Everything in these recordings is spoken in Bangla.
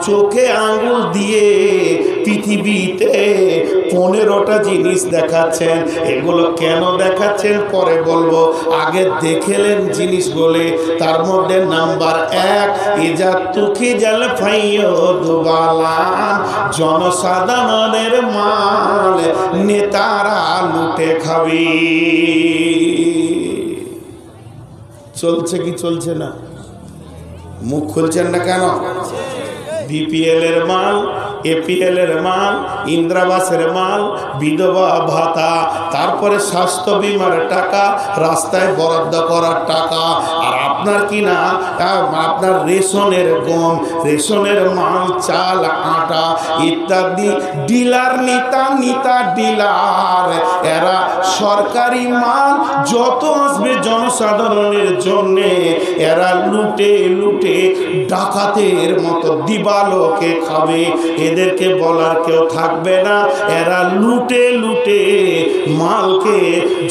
চোখে আঙুল দিয়ে পৃথিবীতে 15টা জিনিস দেখাচ্ছেন। এগুলো কেন দেখাচ্ছেন পরে বলবো, আগে দেখেলেন জিনিস বলে। তার মধ্যে নাম্বার 1, ইজা তুকি জাল ফাইয়ুদবালান, জনসাধারণের মাল নেতারা লুটে খাবে। চলছে কি চলছে না? মুখ খুলছেন না কেন? বিপিএল এর মাল, এপিএল এর মাল, ইন্দ্রাবাসের মাল, বিধবা ভাতা, তারপরে স্বাস্থ্য বিমার টাকা, রাস্তায় বরাদ্দ করার টাকা, আর আপনার কি না আপনার রেশনের গম, রেশনের মাল, চাল, আটা ইত্যাদি ডিলার, নিতা ডিলার, এরা সরকারি মাল যত আসবে জনসাধারণের জন্যে এরা লুটে ডাকাতের মতো দিবালোকে খাবে। এদেরকে বলার কেউ থাকবে না, এরা লুটে মালকে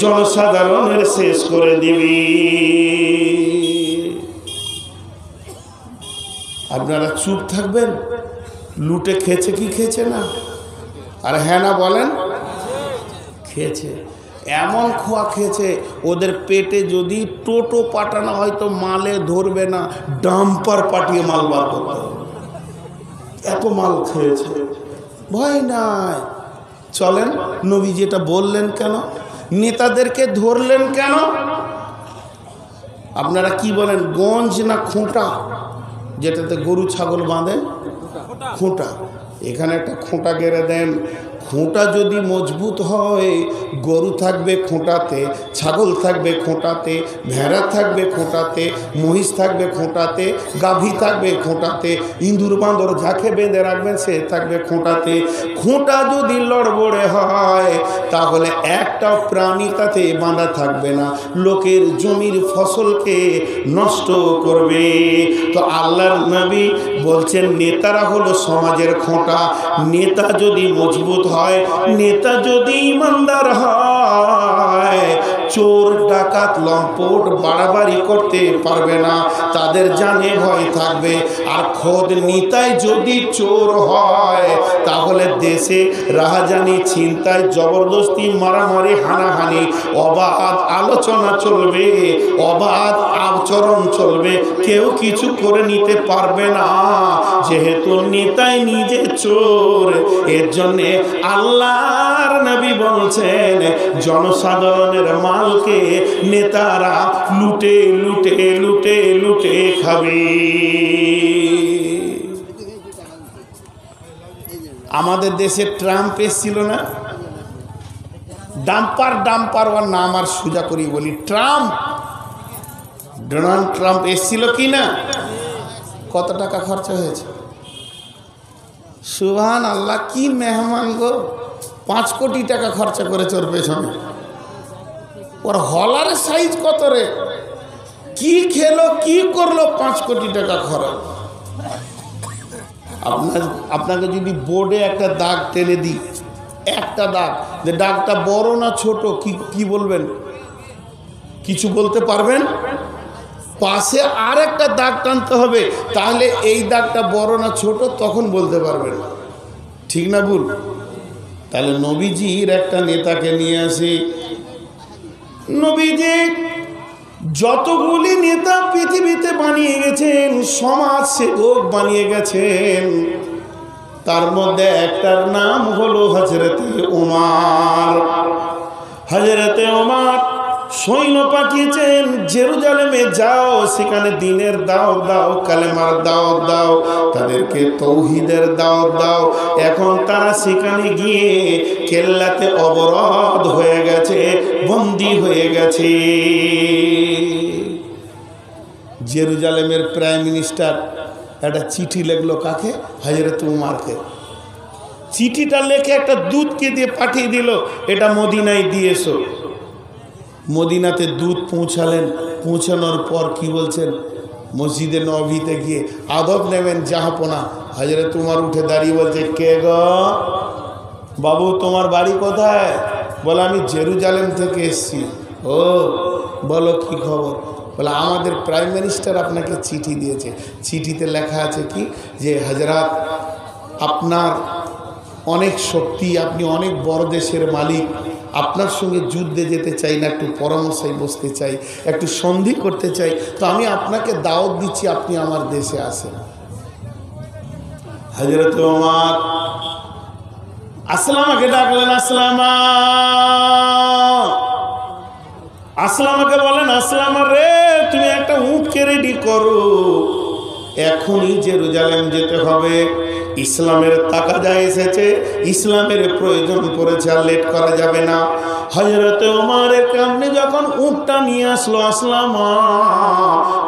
জনসাধারণের শেষ করে দিবে। আপনারা চুপ থাকবেন? লুটে খেয়েছে কি খেয়েছে না? আর হ্যাঁ না বলেন? খেয়েছে। এমন খোয়া খেয়েছে, ওদের পেটে যদি টোটো পাঠানো হয় তো মালে ধরবে না, ডাম্পার পাঠিয়ে মাল বার করতে হবে। এত মাল খেয়েছে, ভয় নাই। চলেন, নবী যেটা বললেন কেন, নেতাদেরকে ধরলেন কেন? আপনারা কি বলেন, গঞ্জ না খুঁটা? যেটাতে গরু ছাগল বাঁধেন, খুঁটা। এখানে একটা খুঁটা গেড়ে দেন। খুঁটা যদি মজবুত হয়, গরু থাকবে খুঁটাতে, ছাগল থাকবে খুঁটাতে, ভেড়া থাকবে খুঁটাতে, মহিষ থাকবে খুঁটাতে, গাভী থাকবে খুঁটাতে, ইঁদুর বাঁদর যাকে বেঁধে রাখবেন সে থাকবে খুঁটাতে। খুঁটা যদি লড়বড়ে হয় তাহলে একটা প্রাণী তাতে বাঁধা থাকবে না, লোকের জমির ফসলকে নষ্ট করবে। তো আল্লাহর নবী বলছেন নেতারা হলো সমাজের খুঁটা। নেতা যদি মজবুত হয়, নেতা যদি ইমানদার হয়, চোর ডাকাত লম্পট বাড়াবাড়ি করতে পারবে না, তাদের জানে ভয় থাকবে। আর খোদ নেতাই যদি চোর হয় তাহলে দেশে রাহাজানি, ছিনতাই, জবরদস্তি, মারামারি, হানাহানি, অবাধ আলোচনা চলবে, অবাধ আচরণ চলবে, কেউ কিছু করে নিতে পারবে না, যেহেতু নেতাই নিজে চোর। এর জন্যে আল্লাহর নবী বলছেন জনসাধারণের মালকে নেতারা লুটে খাবে। আমাদের দেশে ট্রাম্প এসেছিল না, ডাম্পার ওর নাম আর সোজা করি বলি, ডোনাল্ড ট্রাম্প এসেছিল কি না? কত টাকা খরচা হয়েছে? সুবহান আল্লাহ, কি মেহমান গো! 5 কোটি টাকা খরচা করেছে ওর পেছনে। ওর হলারের সাইজ কত রে! কি খেলো কি করলো, 5 কোটি টাকা খরচ। আপনাকে যদি বোর্ডে একটা দাগ টেনে দিই, একটা দাগ, যে দাগটা বড় না ছোট, কি বলবেন? কিছু বলতে পারবেন? পাশে আর একটা দাগ টানতে হবে, তাহলে এই দাগটা বড় না ছোট তখন বলতে পারবেন। ঠিক না ভুল? তাহলে নবীজির একটা নেতাকে নিয়ে আসি। নবীজি যতগুলি নেতা পৃথিবীতে বানিয়ে গেছেন, সমাজ সেবক বানিয়ে গেছেন, তার মধ্যে একটার নাম হলো হযরতে ওমর। হযরতে ওমর সৈন্য পাঠিয়েছেন, জেরুজালেমে যাও, সেখানে দিনের দাওয়াত দাও, কালেমার দাওয়াত দাও, তাদেরকে তৌহিদের দাওয়াত দাও। এখন তারা সেখানে গিয়ে কেল্লাতে অবরোধ হয়ে গেছে, বন্দী হয়ে গেছে। জেরুজালেমের প্রাইম মিনিস্টার একটা চিঠি লিখলো, কাকে? হযরত উমরকে। চিঠিটা লেখে একটা দূতকে দিয়ে পাঠিয়ে দিল, এটা মদিনায় দিয়ে এসো। মদিনাতে দূত পৌঁছালেন। পৌঁছানোর পর কি বলছেন? মসজিদে নববীতে গিয়ে আদব নেবেন, জাহাপনা। হযরত উমর উঠে দাঁড়িয়ে বলছে, কে গো বাবু, তোমার বাড়ি কোথায়? বলে আমি জেরুজালেম থেকে এসেছি। ও, বলো কি খবর? বলে আমাদের প্রাইম মিনিস্টার আপনাকে চিঠি দিয়েছে। চিঠিতে লেখা আছে কি যে হযরত আপনার অনেক শক্তি, আপনি অনেক বড় দেশের মালিক, আপনার সঙ্গে যুদ্ধে যেতে চাই না, একটু পরামর্শে বসতে চাই, একটু সন্ধি করতে চাই, তো আমি আপনাকে দাওয়াত দিচ্ছি, আপনি আমার দেশে আসেন। হযরত ওমর আসলামাকে ডাকলেন। আসলামাকে বলেন, আসলামা রে, তুমি একটা উটকে রেডি করো, এখনই জেরুজালেম যেতে হবে। ইসলামের তাকাজা এসেছে, ইসলামের প্রয়োজন পড়েছে, আর লেট করা যাবে না। হযরত ওমরের সামনে যখন উটটা নিয়ে আসলো আসলামা,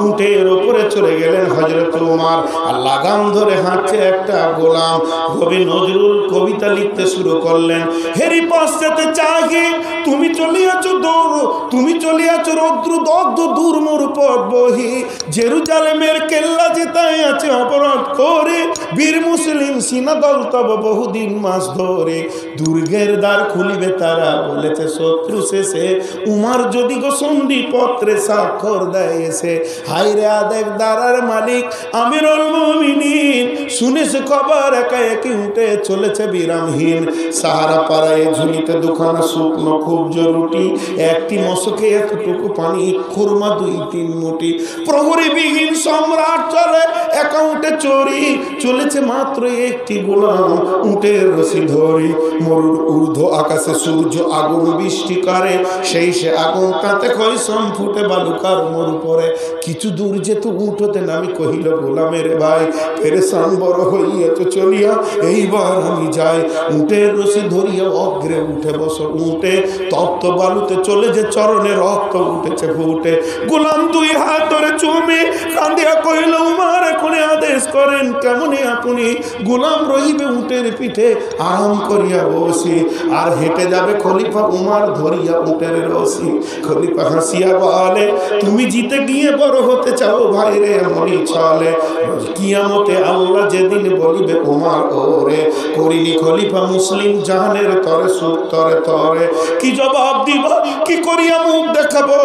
উটের উপরে চলে গেলেন হযরত ওমর, আর লাগাম ধরে হাঁটছে একটা গোলাম। কবি নজরুল কবিতা লিখতে শুরু করলেন, হেরি পশ্চাতে চাহি তুমি চলিয়াছ দৌড়, তুমি চলিয়াছ রৌদ্র দগ্ধ দুর্মুর পথ বহি, জেরুজালেমের কেল্লা যেতাই আছে অপরাধ করে, বীর মুসলিম সিনাদল তব বহুদিন মাস ধরে, দুর্গের দ্বার খুলিবে তারা বলেছে শত্রু শেষে, উমার যদি গো সন্ধি পত্রে স্বাক্ষর দেয় এসে। হায়রে আদেক দারার মালিক আমিরুল মুমিনিন, শুনেছে খবর একা একই উঠে চলেছে বিরামহীন, সাহারা পাড়ায় ঝুলিতে দুখানা শুকনো খুব জরুরি, একটি মশকে এতটুকু পানি, খুরমা 2-3 মুঠি, প্রহরী বিহীন সম্রাট চলে একা উঠে চড়ি, চলেছে মাত্র একটি গোলাম উটের রশি ধরি, মরুর ঊর্ধ্ব আকাশে সূর্য আগুন বৃষ্টি করে, সেই সে আগুন তাতে ক্ষয় সম্ফুটে বালুকার মরু পরে, কিছু দূর যেত উঠতে নামি কহিল গোলামের ভাই, পেরেশান বড় হইয়াছ চলিয়া এইবার আমি যাই, উটের রশি ধরিয়া অগ্রে উঠে বসো, উঠে তপ্ত বালুতে চলে যে চরণে রক্ত উঠেছে ফুটে, গোলাম 2 হাত ধরে চুমে কান্দিয়া কহিল, উমার এখনই আদেশ করেন কেমনে আপনি, গোলাম রহিবে উটের পিঠে আরাম করিয়া বসি, আর হেঁটে যাবে খলিফা উমার ধরিয়া উটের রশি। খলিফা হাসিয়া বলে, তুমি জিতে গিয়ে বড় হতে চাও ভাই রে, এমনই চলে, কিয়ামতে আল্লাহ যেদিন বলিবে উমার ওরে, করিনি খলিফা মুসলিম জাহানের তরে সুখ তরে তরে, কি জবাব দিব, কি করিয়া মুখ দেখাবো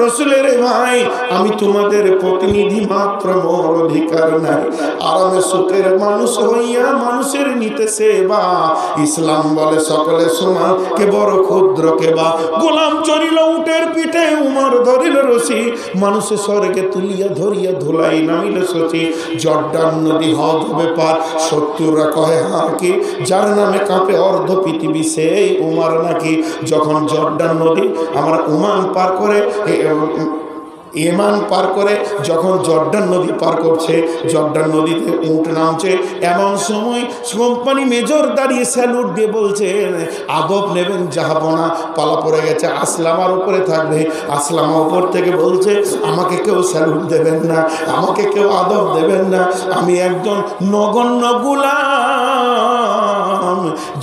রসুলের ভাই, আমি তোমাদের প্রতিনিধি মাত্র, মোর অধিকার নাই, আরামে সুখের মানুষ হইয়া মানুষের নিতে সেবা, ইসলাম বলে সকলে সমান, কে বড় ক্ষুদ্র কে বা, গোলাম চড়িল উটের পিঠে, উমর ধরিল রশি, মানুষের স্বর্গে তুলিয়া ধরিয়া ধুলাই নামিল সচি, জর্ডান নদী হদ হবে পার, শত্রুরা কহে হাঁকি, যার নামে কাঁপে অর্ধ পৃথিবী সেই উমার নাকি, যখন জর্ডান নদী আমার উমান পার করে, ইমান পার করে যখন জর্ডান নদী পার করছে, জর্ডান নদীতে উট নামছে, এমন সময় কোম্পানি মেজর দাঁড়িয়ে স্যালুট দিয়ে বলছে, আদব নেবেন জাহাপনা, পালা পড়ে গেছে, আসলামার উপরে থাকবে। আসলামা উপর থেকে বলছে, আমাকে কেউ স্যালুট দেবেন না, আমাকে কেউ আদব দেবেন না, আমি একজন নগণ্য গোলাম,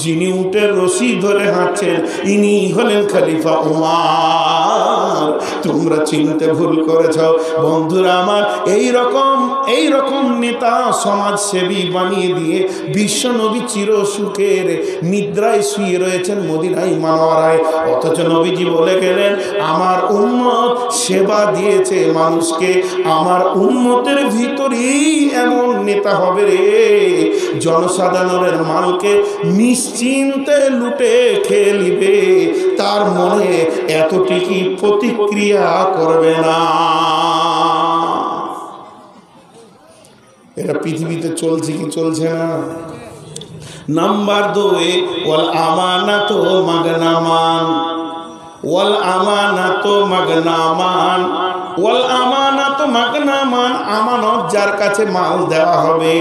যিনি উটের রশি ধরে হাঁটছেন ইনি হলেন খলিফা উমার, তোমরা চিনতে ভুল করেছ। বন্ধুরা আমার, এই রকম নেতা সমাজসেবী বানিয়ে দিয়ে বিশ্ব নবী চির সুখের নিদ্রায় শুয়ে রয়েছেন মদিনায় মানোয়ারায়, অথচ নবীজি বলে গেলেন, আমার উম্মত সেবা দিয়েছে মানুষকে, আমার উম্মতের ভিতরেই এমন নেতা হবে রে, জনসাধারণের মালকে নিশ্চিন্তে লুটে খেয়ে নিবে, তার মনে এতটুকু প্রতিক্রিয়া করবে না। এটা পৃথিবীতে চলছে কি চলছে না? নাম্বার 2, ওয়াল আমানাতু মাগনামান, ওয়াল আমানাতু মাগনামান, ওয়াল আমানাতু মাগনামান, আমানত যার কাছে মাল দেওয়া হবে,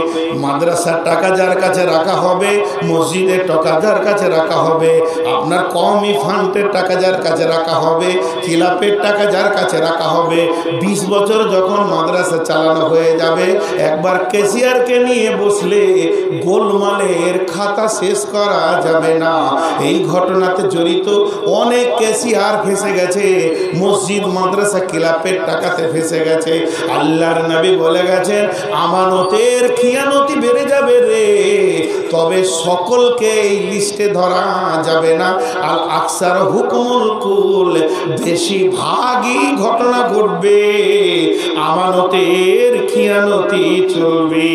মাদ্রাসার টাকা যার কাছে রাখা হবে, মসজিদের টাকা যার কাছে রাখা হবে, আপনার কওমি ফান্ডের টাকা যার কাছে রাখা হবে, খিলাফের টাকা যার কাছে রাখা হবে, 20 বছর যখন মাদ্রাসা চালানো হয়ে যাবে, একবার ক্যাশিয়ারকে নিয়ে বসলে গোলমালের খাতা শেষ করা যাবে না। এই ঘটনাতে জড়িত অনেক ক্যাশিয়ার ফেসে গেছে, মসজিদ মাদ্রাসা খিলাফের টাকাতে ফেসে গেছে। আল্লাহর নবী বলে গেছেন, আমানতের খিয়ানতি বেড়ে যাবে রে, তবে সকলকে এই লিস্টে ধরা যাবে না। আর আকসার হুকুমুল কুল, বেশিরভাগই ঘটনা ঘটবে, আমানতের খিয়ানতি চলবে।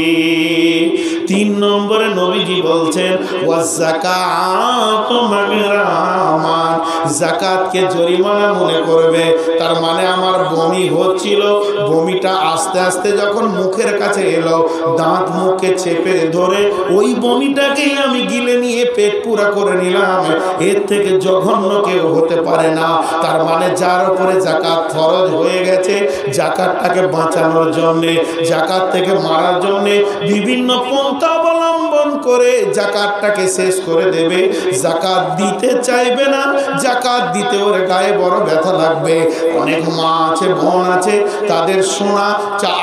3 নম্বরে নবীজি বলছেন ওয়াযাকাতু মাগরামান, যাকাতকে জরিমানা মনে করবে। তার মানে আমার বমি হচ্ছিল, বমিটা আস্তে আস্তে যখন মুখের কাছে এলো, দাঁত মুখে চেপে ধরে ওই বমিটাকেই আমি গিলে নিয়ে পেট পুরা করে নিলাম, এর থেকে জঘন্য কেউ হতে পারে না। তার মানে যার উপরে যাকাত ফরজ হয়ে গেছে, যাকাতটাকে বাঁচানোর জন্যে, যাকাত থেকে মারার জন্যে বিভিন্ন পন্থা অবলম্বন করে যাকাতটাকে শেষ করে দেবে। যাকাত দিতে চাইবে না, যাকাত দিতে ওর গায়ে বড় ব্যথা লাগবে। অনেক মা আছে, বোন আছে, তাদের সোনা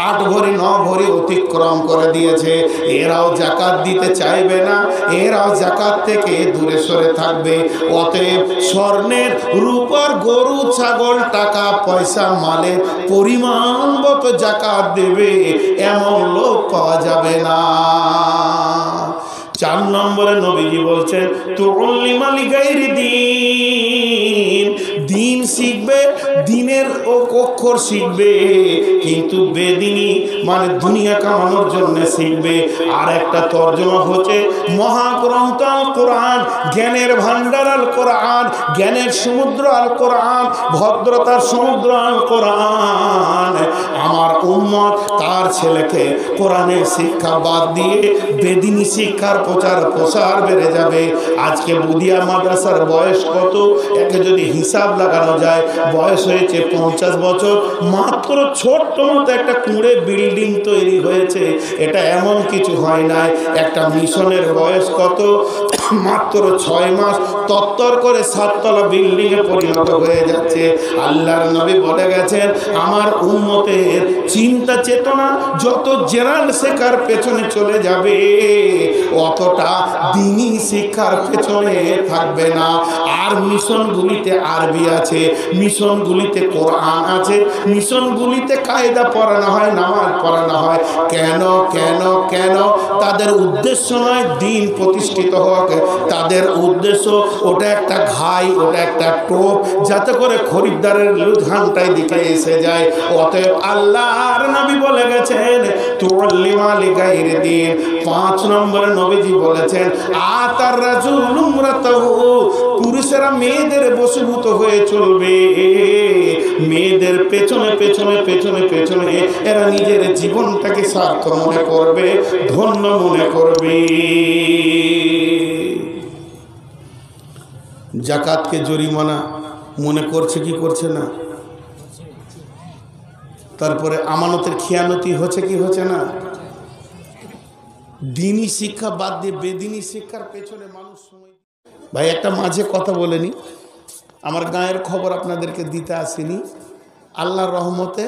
8 ভরি 9 ভরি অতিক্রম করে দিয়েছে, এরাও যাকাত দিতে চাইবে না, এরাও যাকাত থেকে দূরে সরে থাকবে। অতএব স্বর্ণের, রূপার, গরু, ছাগল, টাকা পয়সা, মালের পরিমাণ মতো যাকাত দেবে এমন লোক পাওয়া যাবে না। 4 নম্বরে নবীজি বলছেন তুউল্লিমা লিগাইরি দ্বীন, দিন শিখবে, দিনের অক্ষর শিখবে, কিন্তু বেদিনী মানে দুনিয়া কামানোর জন্য শিখবে। আর একটা তর্জমা হচ্ছে মহাগ্রন্থ আল কোরআন, জ্ঞানের ভান্ডার আল কোরআন, জ্ঞানের সমুদ্র আল কোরআন, ভদ্রতার সমুদ্র আল কোরআন। আমার উম্মত তার ছেলেকে কোরআনের শিক্ষা বাদ দিয়ে বেদিনী শিক্ষার প্রচার প্রসার বেড়ে যাবে। আজকে বুদিয়া মাদ্রাসার বয়স কত? একে যদি হিসাব লাগানো যায়, বয়স হয়েছে 50 বছর, মাত্র ছোট্ট মতো একটা কুঁড়ে বিল্ডিং তৈরি হয়েছে। এটা এমন কিছু হয় নাই। একটা মিশনের বয়স কত? মাত্র 6 মাস, তত্তর করে 7 তলা বিল্ডিং এ পরিণত হয়ে যাচ্ছে। আল্লাহর নবী বলে গেছেন আমার উম্মতের চিন্তা চেতনা যত জেনারেল শেখার পেছনে চলে যাবে, অতটা দ্বীনি শিক্ষার পেছনে থাকবে না। আর মিশনগুলিতে আরবি আছে, মিশনগুলিতে কোরআন আছে, মিশনগুলিতে কায়দা পড়ানো হয়, নামাজ পড়ানো হয়। কেন কেন কেন? তাদের উদ্দেশ্য নয় দ্বীন প্রতিষ্ঠিত হোক, তাদের উদ্দেশ্য ওটা একটা ঘাই, ওটা একটা টোপ, যাতে করে খরিদ্দারের লুধানটাই দিকে এসে যায়। অতএব আল্লাহর নবী বলে গেছেন তুউল্লিমা লিগাইরি দ্বীন। 5 নম্বরে নবীজি বলেছেন আতার রাজুল ইমরাতাহু, পুরুষেরা মেয়েদের বশীভূত হয়ে চলবে, মেয়েদের পেছনে পেছনে পেছনে পেছনে এরা নিজের জীবনটাকে সার্থক মনে করবে, ধন্য মনে করবে। যাকাতকে জরিমানা মনে করছে কি করছে না? তারপরে আমানতের খিয়ানতি হচ্ছে কি হচ্ছে না? দ্বীনি শিক্ষা বাদ দিয়ে বেদিনী শিক্ষার পেছনে মানুষ সময়। ভাই একটা মাঝে কথা বলেনি, আমার গায়ের খবর আপনাদেরকে দিতে আসিনি। আল্লাহর রহমতে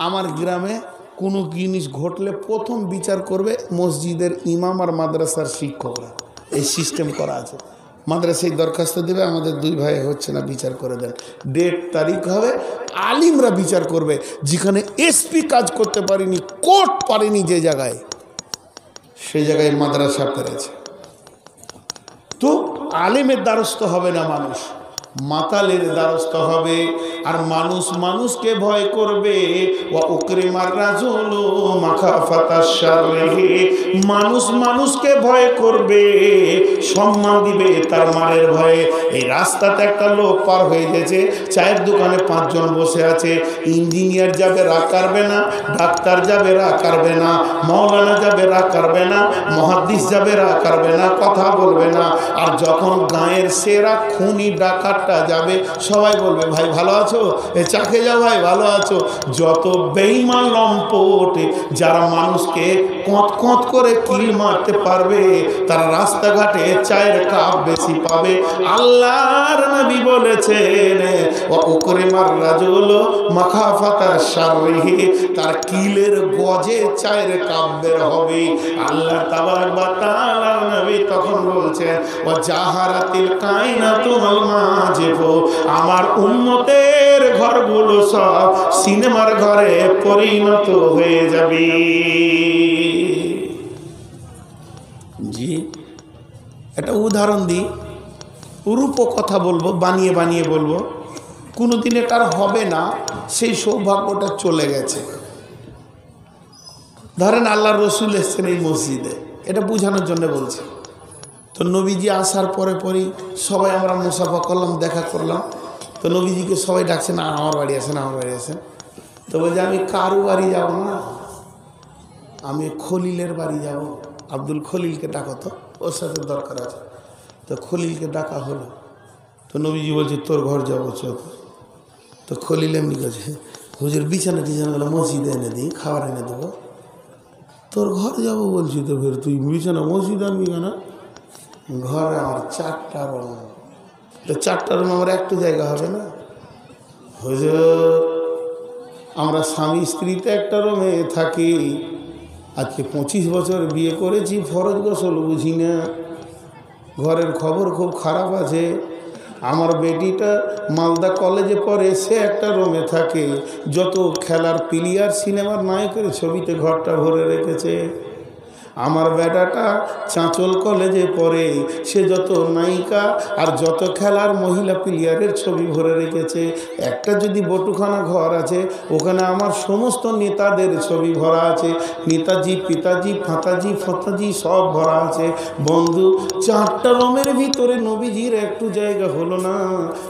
আমার গ্রামে কোনো জিনিস ঘটলে প্রথম বিচার করবে মসজিদের ইমাম আর মাদ্রাসার শিক্ষকরা। এই সিস্টেম করা আছে। মাদ্রাসায় দরখাস্ত দেবে আমাদের 2 ভাই হচ্ছে না, বিচার করে দেন। ডেট তারিখ হবে, আলিমরা বিচার করবে। যেখানে এসপি কাজ করতে পারেনি, কোর্ট পারেনি, যে জায়গায়, সেই জায়গায় মাদ্রাসা পেরেছে। তো আলিমের দ্বারস্থ হবে না মানুষ, মাতালের দ্বারস্থ হবে। আর মানুষ মানুষকে ভয় করবে। ওয়া উকরিমার রাজুলু মাখাফাতাশ শাররিহি, মানুষ মানুষকে ভয় করবে, সম্মান দিবে তার মারের ভয়ে। এই রাস্তাতে একটা লোক পার হয়ে গেছে, চায়ের দোকানে 5 জন বসে আছে। ইঞ্জিনিয়ার যাবে রাগ করবে না, ডাক্তার যাবে রাগ করবে না, মাওলানা যাবে রাগ করবে না, মুহাদ্দিস যাবে রাগ করবে না, কথা বলবে না। আর যখন গায়ের সেরা খুনি ডাকাতটা যাবে, সবাই বলবে ভাই ভালো আছো, এ চাকে যাও ভাই ভালো আছো। যত বেঈমান লম্পট যারা মানুষকে কঁত কঁত করে কিল মারতে পারবে, তারা রাস্তাঘাটে চায়ের কাপ বেশি পাবে। আল্লাহর নবী বলেছেন ওয়া উকরিমার রাজুল মাখাফাতাশ শাররিহি, তার কিলের গজে চায়ের কাপ বের হবে। আল্লাহ তাবারাক ওয়া তাআলার নবী তখন বলছেন ওয়া জাহারাতিল কায়নাতু ওয়াল মাজিফু, আমার উম্মতের ঘরগুলো সব সিনেমার ঘরে পরিণত হয়ে যাবে। জি একটা উদাহরণ দিই, রূপ কথা বলবো, বানিয়ে বানিয়ে বলবো, কোনো দিন এটা আর হবে না, সেই সৌভাগ্যটা চলে গেছে। ধরেন আল্লাহর রসুল এসছেন এই মসজিদে, এটা বোঝানোর জন্য বলছি। তো নবীজি আসার পরে পরেই সবাই আমরা মুসাফা করলাম, দেখা করলাম। তো নবীজিকে সবাই ডাকছে, না আমার বাড়ি আসেন, আমার বাড়ি আসেন। তো বলছে আমি কারু বাড়ি যাব না, আমি খলিলের বাড়ি যাব। আব্দুল খলিলকে ডাকো তো, ওর সাথে দরকার আছে। তো খলিলকে ডাকা হলো। তো নবীজি বলছে তোর ঘর যাবো চল। তো খলিল এমনি করছে, হুজুর বিছানা টিছানাগুলো মসজিদে এনে দিই, খাবার এনে দেবো। তোর ঘর যাবো বলছি, তো ফের তুই বিছানা মসজিদ আনবি কেন? ঘরে আমার 4টা রুম, তো 4টা রুম আমার একটু জায়গা হবে না? হুজুর আমরা স্বামী স্ত্রীতে একটা রুমে থাকি, আজকে 25 বছর বিয়ে করেছি, ফরজ গোসল বুঝি না, ঘরের খবর খুব খারাপ আছে। আমার বেটিটা মালদা কলেজে পড়ে, সে একটা রুমে থাকে, যত খেলার প্লেয়ার সিনেমার নায়কের ছবিতে ঘরটা ভরে রেখেছে। আমার বেটাটা চাঁচল কলেজে পড়ে, সে যত নায়িকা আর যত খেলার মহিলা প্লেয়ারের ছবি ভরে রেখেছে। একটা যদি বটুখানা ঘর আছে, ওখানে আমার সমস্ত নেতাদের ছবি ভরা আছে, নেতাজি, পিতাজি, ফাতাজি, ফতাজি সব ভরা আছে। বন্ধু 4টা রুমের ভিতরে নবীজির একটু জায়গা হলো না,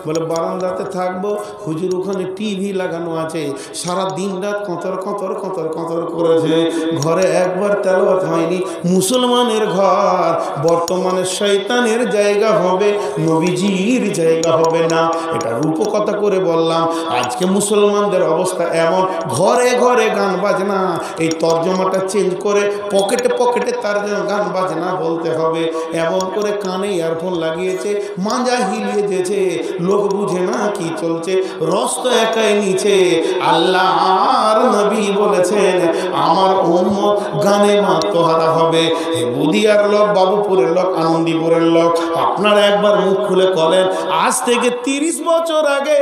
বলে বারান্দাতে থাকবো। হুজুর ওখানে টিভি লাগানো আছে, সারা দিন রাত কতর কতর কতর কতর করেছে, ঘরে একবার তেলাওয়াত হয়নি। মুসলমানের ঘর বর্তমানে শয়তানের জায়গা হবে, নবীজির জায়গা হবে না। এটা রূপকথা করে বললাম। আজকে মুসলমানদের অবস্থা এমন, ঘরে ঘরে গান বাজনা। এই তর্জমাটা চেঞ্জ করে পকেটে পকেটে তার যেন গান বাজনা বলতে হবে, এমন করে কানে ইয়ারফোন লাগিয়েছে, মাজা হিলিয়ে দিয়েছে, লোক বুঝে না কি চলছে, রস তো একাই নিচে। আল্লাহর নবী বলেছেন আমার উম্মত গানে মাতোহারা হবে। হে বুদিয়ার লোক, বাবুপুরের লোক, আনন্দীপুরের লোক, আপনারা একবার মুখ খুলে বলেন, আজ থেকে 30 বছর আগে,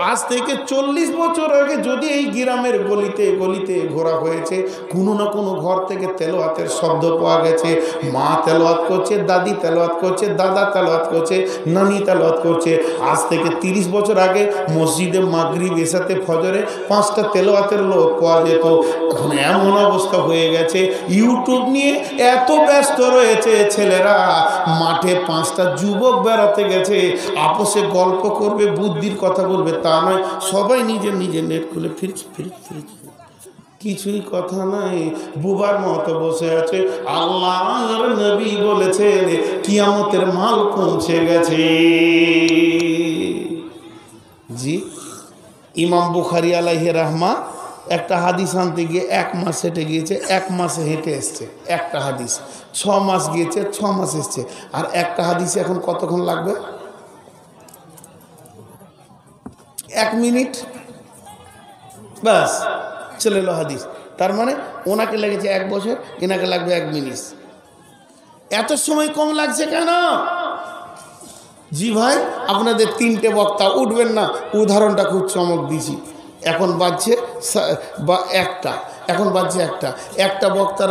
আজ থেকে 40 বছর আগে যদি এই গ্রামের গলিতে গলিতে ঘোরা হয়েছে, কোনো না কোনো ঘর থেকে তেলাওয়াতের শব্দ পাওয়া গেছে। মা তেলাওয়াত করছে, দাদি তেলাওয়াত করছে, দাদা তেলাওয়াত করছে, নানি তেলাওয়াত করছে। আজ থেকে 30 বছর আগে মসজিদে মাগরিব, এশাতে, ফজরে 5টা তেলাওয়াতের লোক পাওয়া যেত। এখন এমন অবস্থা হয়ে গেছে, ইউটিউব নিয়ে এত ব্যস্ত রয়েছে ছেলেরা, মাঠে 5টা যুবক বেড়াতে গেছে, আপোষে গল্প করবে, বুদ্ধির কথা বলবে তা নয়, সবাই নিজের নিজের নেট খুলে ফিরছে ফিরছে, কিছুই কথা নাই, বুবার মতো বসে আছে। আল্লাহর নবী বলেছেন কিয়ামতের মাল পৌঁছে গেছে। জি, ইমাম বুখারী আলাইহি রাহমা একটা হাদিস আনতে গিয়ে 1 মাস হেঁটে গিয়েছে, 1 মাসে হেঁটে এসছে একটা হাদিস। 6 মাস গিয়েছে, 6 মাস এসছে। আর একটা হাদিসে এখন কতক্ষণ লাগবে? 1 মিনিট, ব্যাস চলে এলো হাদিস। তার মানে ওনাকে লেগেছে 1 বছর, এনাকে লাগবে 1 মিনিট। এত সময় কম লাগছে কেন? জি ভাই, আপনাদের 3টে বক্তা উঠবেন না, উদাহরণটা খুব চমক দিছি। এখন বাজছে একটা, এখন বাজছে একটা বক্তার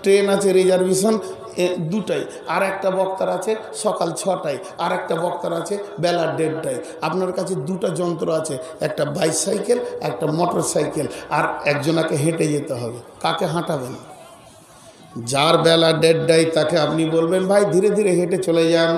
ট্রেন আছে রিজার্ভেশন 2টায়, আর একটা বক্তার আছে সকাল 6টায়, আর একটা বক্তার আছে বেলা 1:30টায়। আপনার কাছে 2টা যন্ত্র আছে, একটা বাইসাইকেল, একটা মোটর সাইকেল, আর একজনাকে হেঁটে যেতে হবে। কাকে হাঁটাবেন? যার বেলা 1:30টায় তাকে আপনি বলবেন ভাই ধীরে ধীরে হেঁটে চলে যান।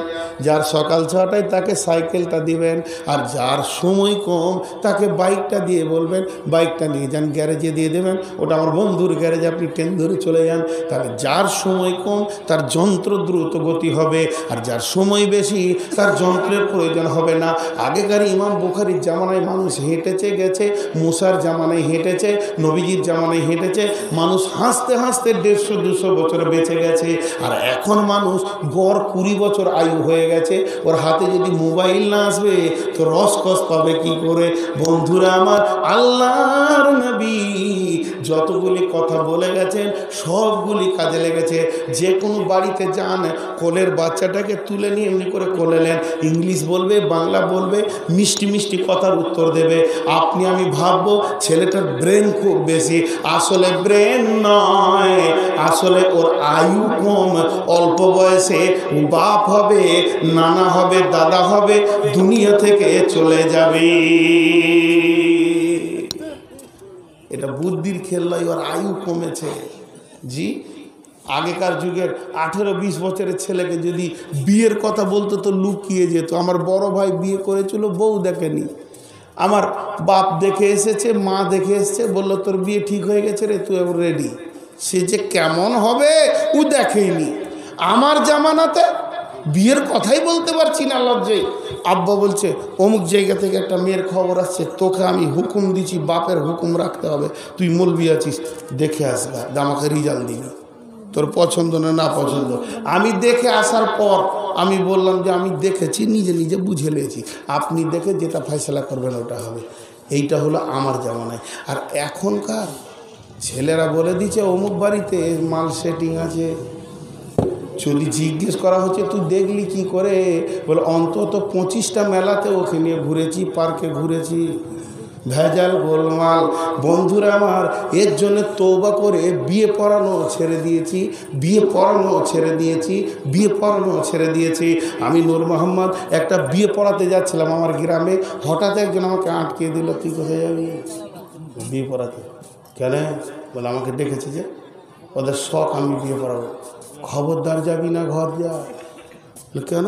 যার সকাল 6টায় তাকে সাইকেলটা দিবেন, আর যার সময় কম তাকে বাইকটা দিয়ে বলবেন বাইকটা নিয়ে যান, গ্যারেজে দিয়ে দেবেন, ওটা আমার বন্ধুর গ্যারেজে, আপনি ট্রেন ধরে চলে যান। তাহলে যার সময় কম তার যন্ত্র দ্রুত গতি হবে, আর যার সময় বেশি তার যন্ত্রের প্রয়োজন হবে না। আগেকার ইমাম বুখারীর জামানায় মানুষ হেঁটেছে গেছে, মুসার জামানায় হেঁটেছে, নবীজির জামানায় হেঁটেছে, মানুষ হাসতে হাসতে 150-200 বছর বেঁচে গেছে। আর এখন মানুষ গড় 20 বছর আয়ু হয়ে গেছে, ওর হাতে যদি মোবাইল না আসবে তো রসকস পাবে কি করে? বন্ধুরা আমার, আল্লাহর নবী যতগুলি কথা বলে গেছেন সবগুলি কাজে লেগেছে। যে কোনো বাড়িতে যান, কোলের বাচ্চাটাকে তুলে নিয়ে এমনি করে কোলে নেন, ইংলিশ বলবে, বাংলা বলবে, মিষ্টি মিষ্টি কথার উত্তর দেবে। আপনি আমি ভাববো ছেলেটার ব্রেন খুব বেশি, আসলে ব্রেন নয়, আসলে ওর আয়ু কম, অল্প বয়সে বাপ হবে, নানা হবে, দাদা হবে, দুনিয়া থেকে চলে যাবে। এটা বুদ্ধির খেল নয়, ওর আয়ু কমেছে। জি, আগেকার যুগের 18-20 বছরের ছেলেকে যদি বিয়ের কথা বলতো তো লুকিয়ে যেত। আমার বড় ভাই বিয়ে করেছিল, বউ দেখেনি। আমার বাপ দেখে এসেছে, মা দেখে এসেছে, বললো তোর বিয়ে ঠিক হয়ে গেছে রে, তুই এবার রেডি। সে যে কেমন হবে ও দেখেইনি। আমার জামানাতে বিয়ের কথাই বলতে পারছি না লজ্জায়। আব্বা বলছে অমুক জায়গা থেকে একটা মেয়ের খবর আসছে, তোকে আমি হুকুম দিচ্ছি, বাপের হুকুম রাখতে হবে, তুই মৌলবি আছিস, দেখে আসবা, আমাকে রিজাল্ট দিবি, তোর পছন্দ না পছন্দ। আমি দেখে আসার পর আমি বললাম যে আমি দেখেছি, নিজে নিজে বুঝে নিয়েছি, আপনি দেখে যেটা ফয়সালা করবেন ওটা হবে। এইটা হলো আমার জামানায়। আর এখনকার ছেলেরা বলে দিচ্ছে অমুক বাড়িতে মাল সেটিং আছে। যদি জিজ্ঞেস করা হচ্ছে তুই দেখলি কি করে, বলে অন্তত 25টা মেলাতে ওকে নিয়ে ঘুরেছি, পার্কে ঘুরেছি। ভেজাল গোলমাল। বন্ধুরা আমার, এর জন্য তওবা করে বিয়ে পড়ানো ছেড়ে দিয়েছি, বিয়ে পড়ানো ছেড়ে দিয়েছি, বিয়ে পড়ানো ছেড়ে দিয়েছি। আমি নূর মোহাম্মদ একটা বিয়ে পড়াতে যাচ্ছিলাম আমার গ্রামে, হঠাৎ একজন আমাকে আটকে দিল, তুই কোথায় যাবি বিয়ে পড়াতে? কেন? বলে আমাকে দেখেছে যে, ওদের শখ আমি বিয়ে পড়াবো। খবরদার যাবি না, ঘর যা। কেন?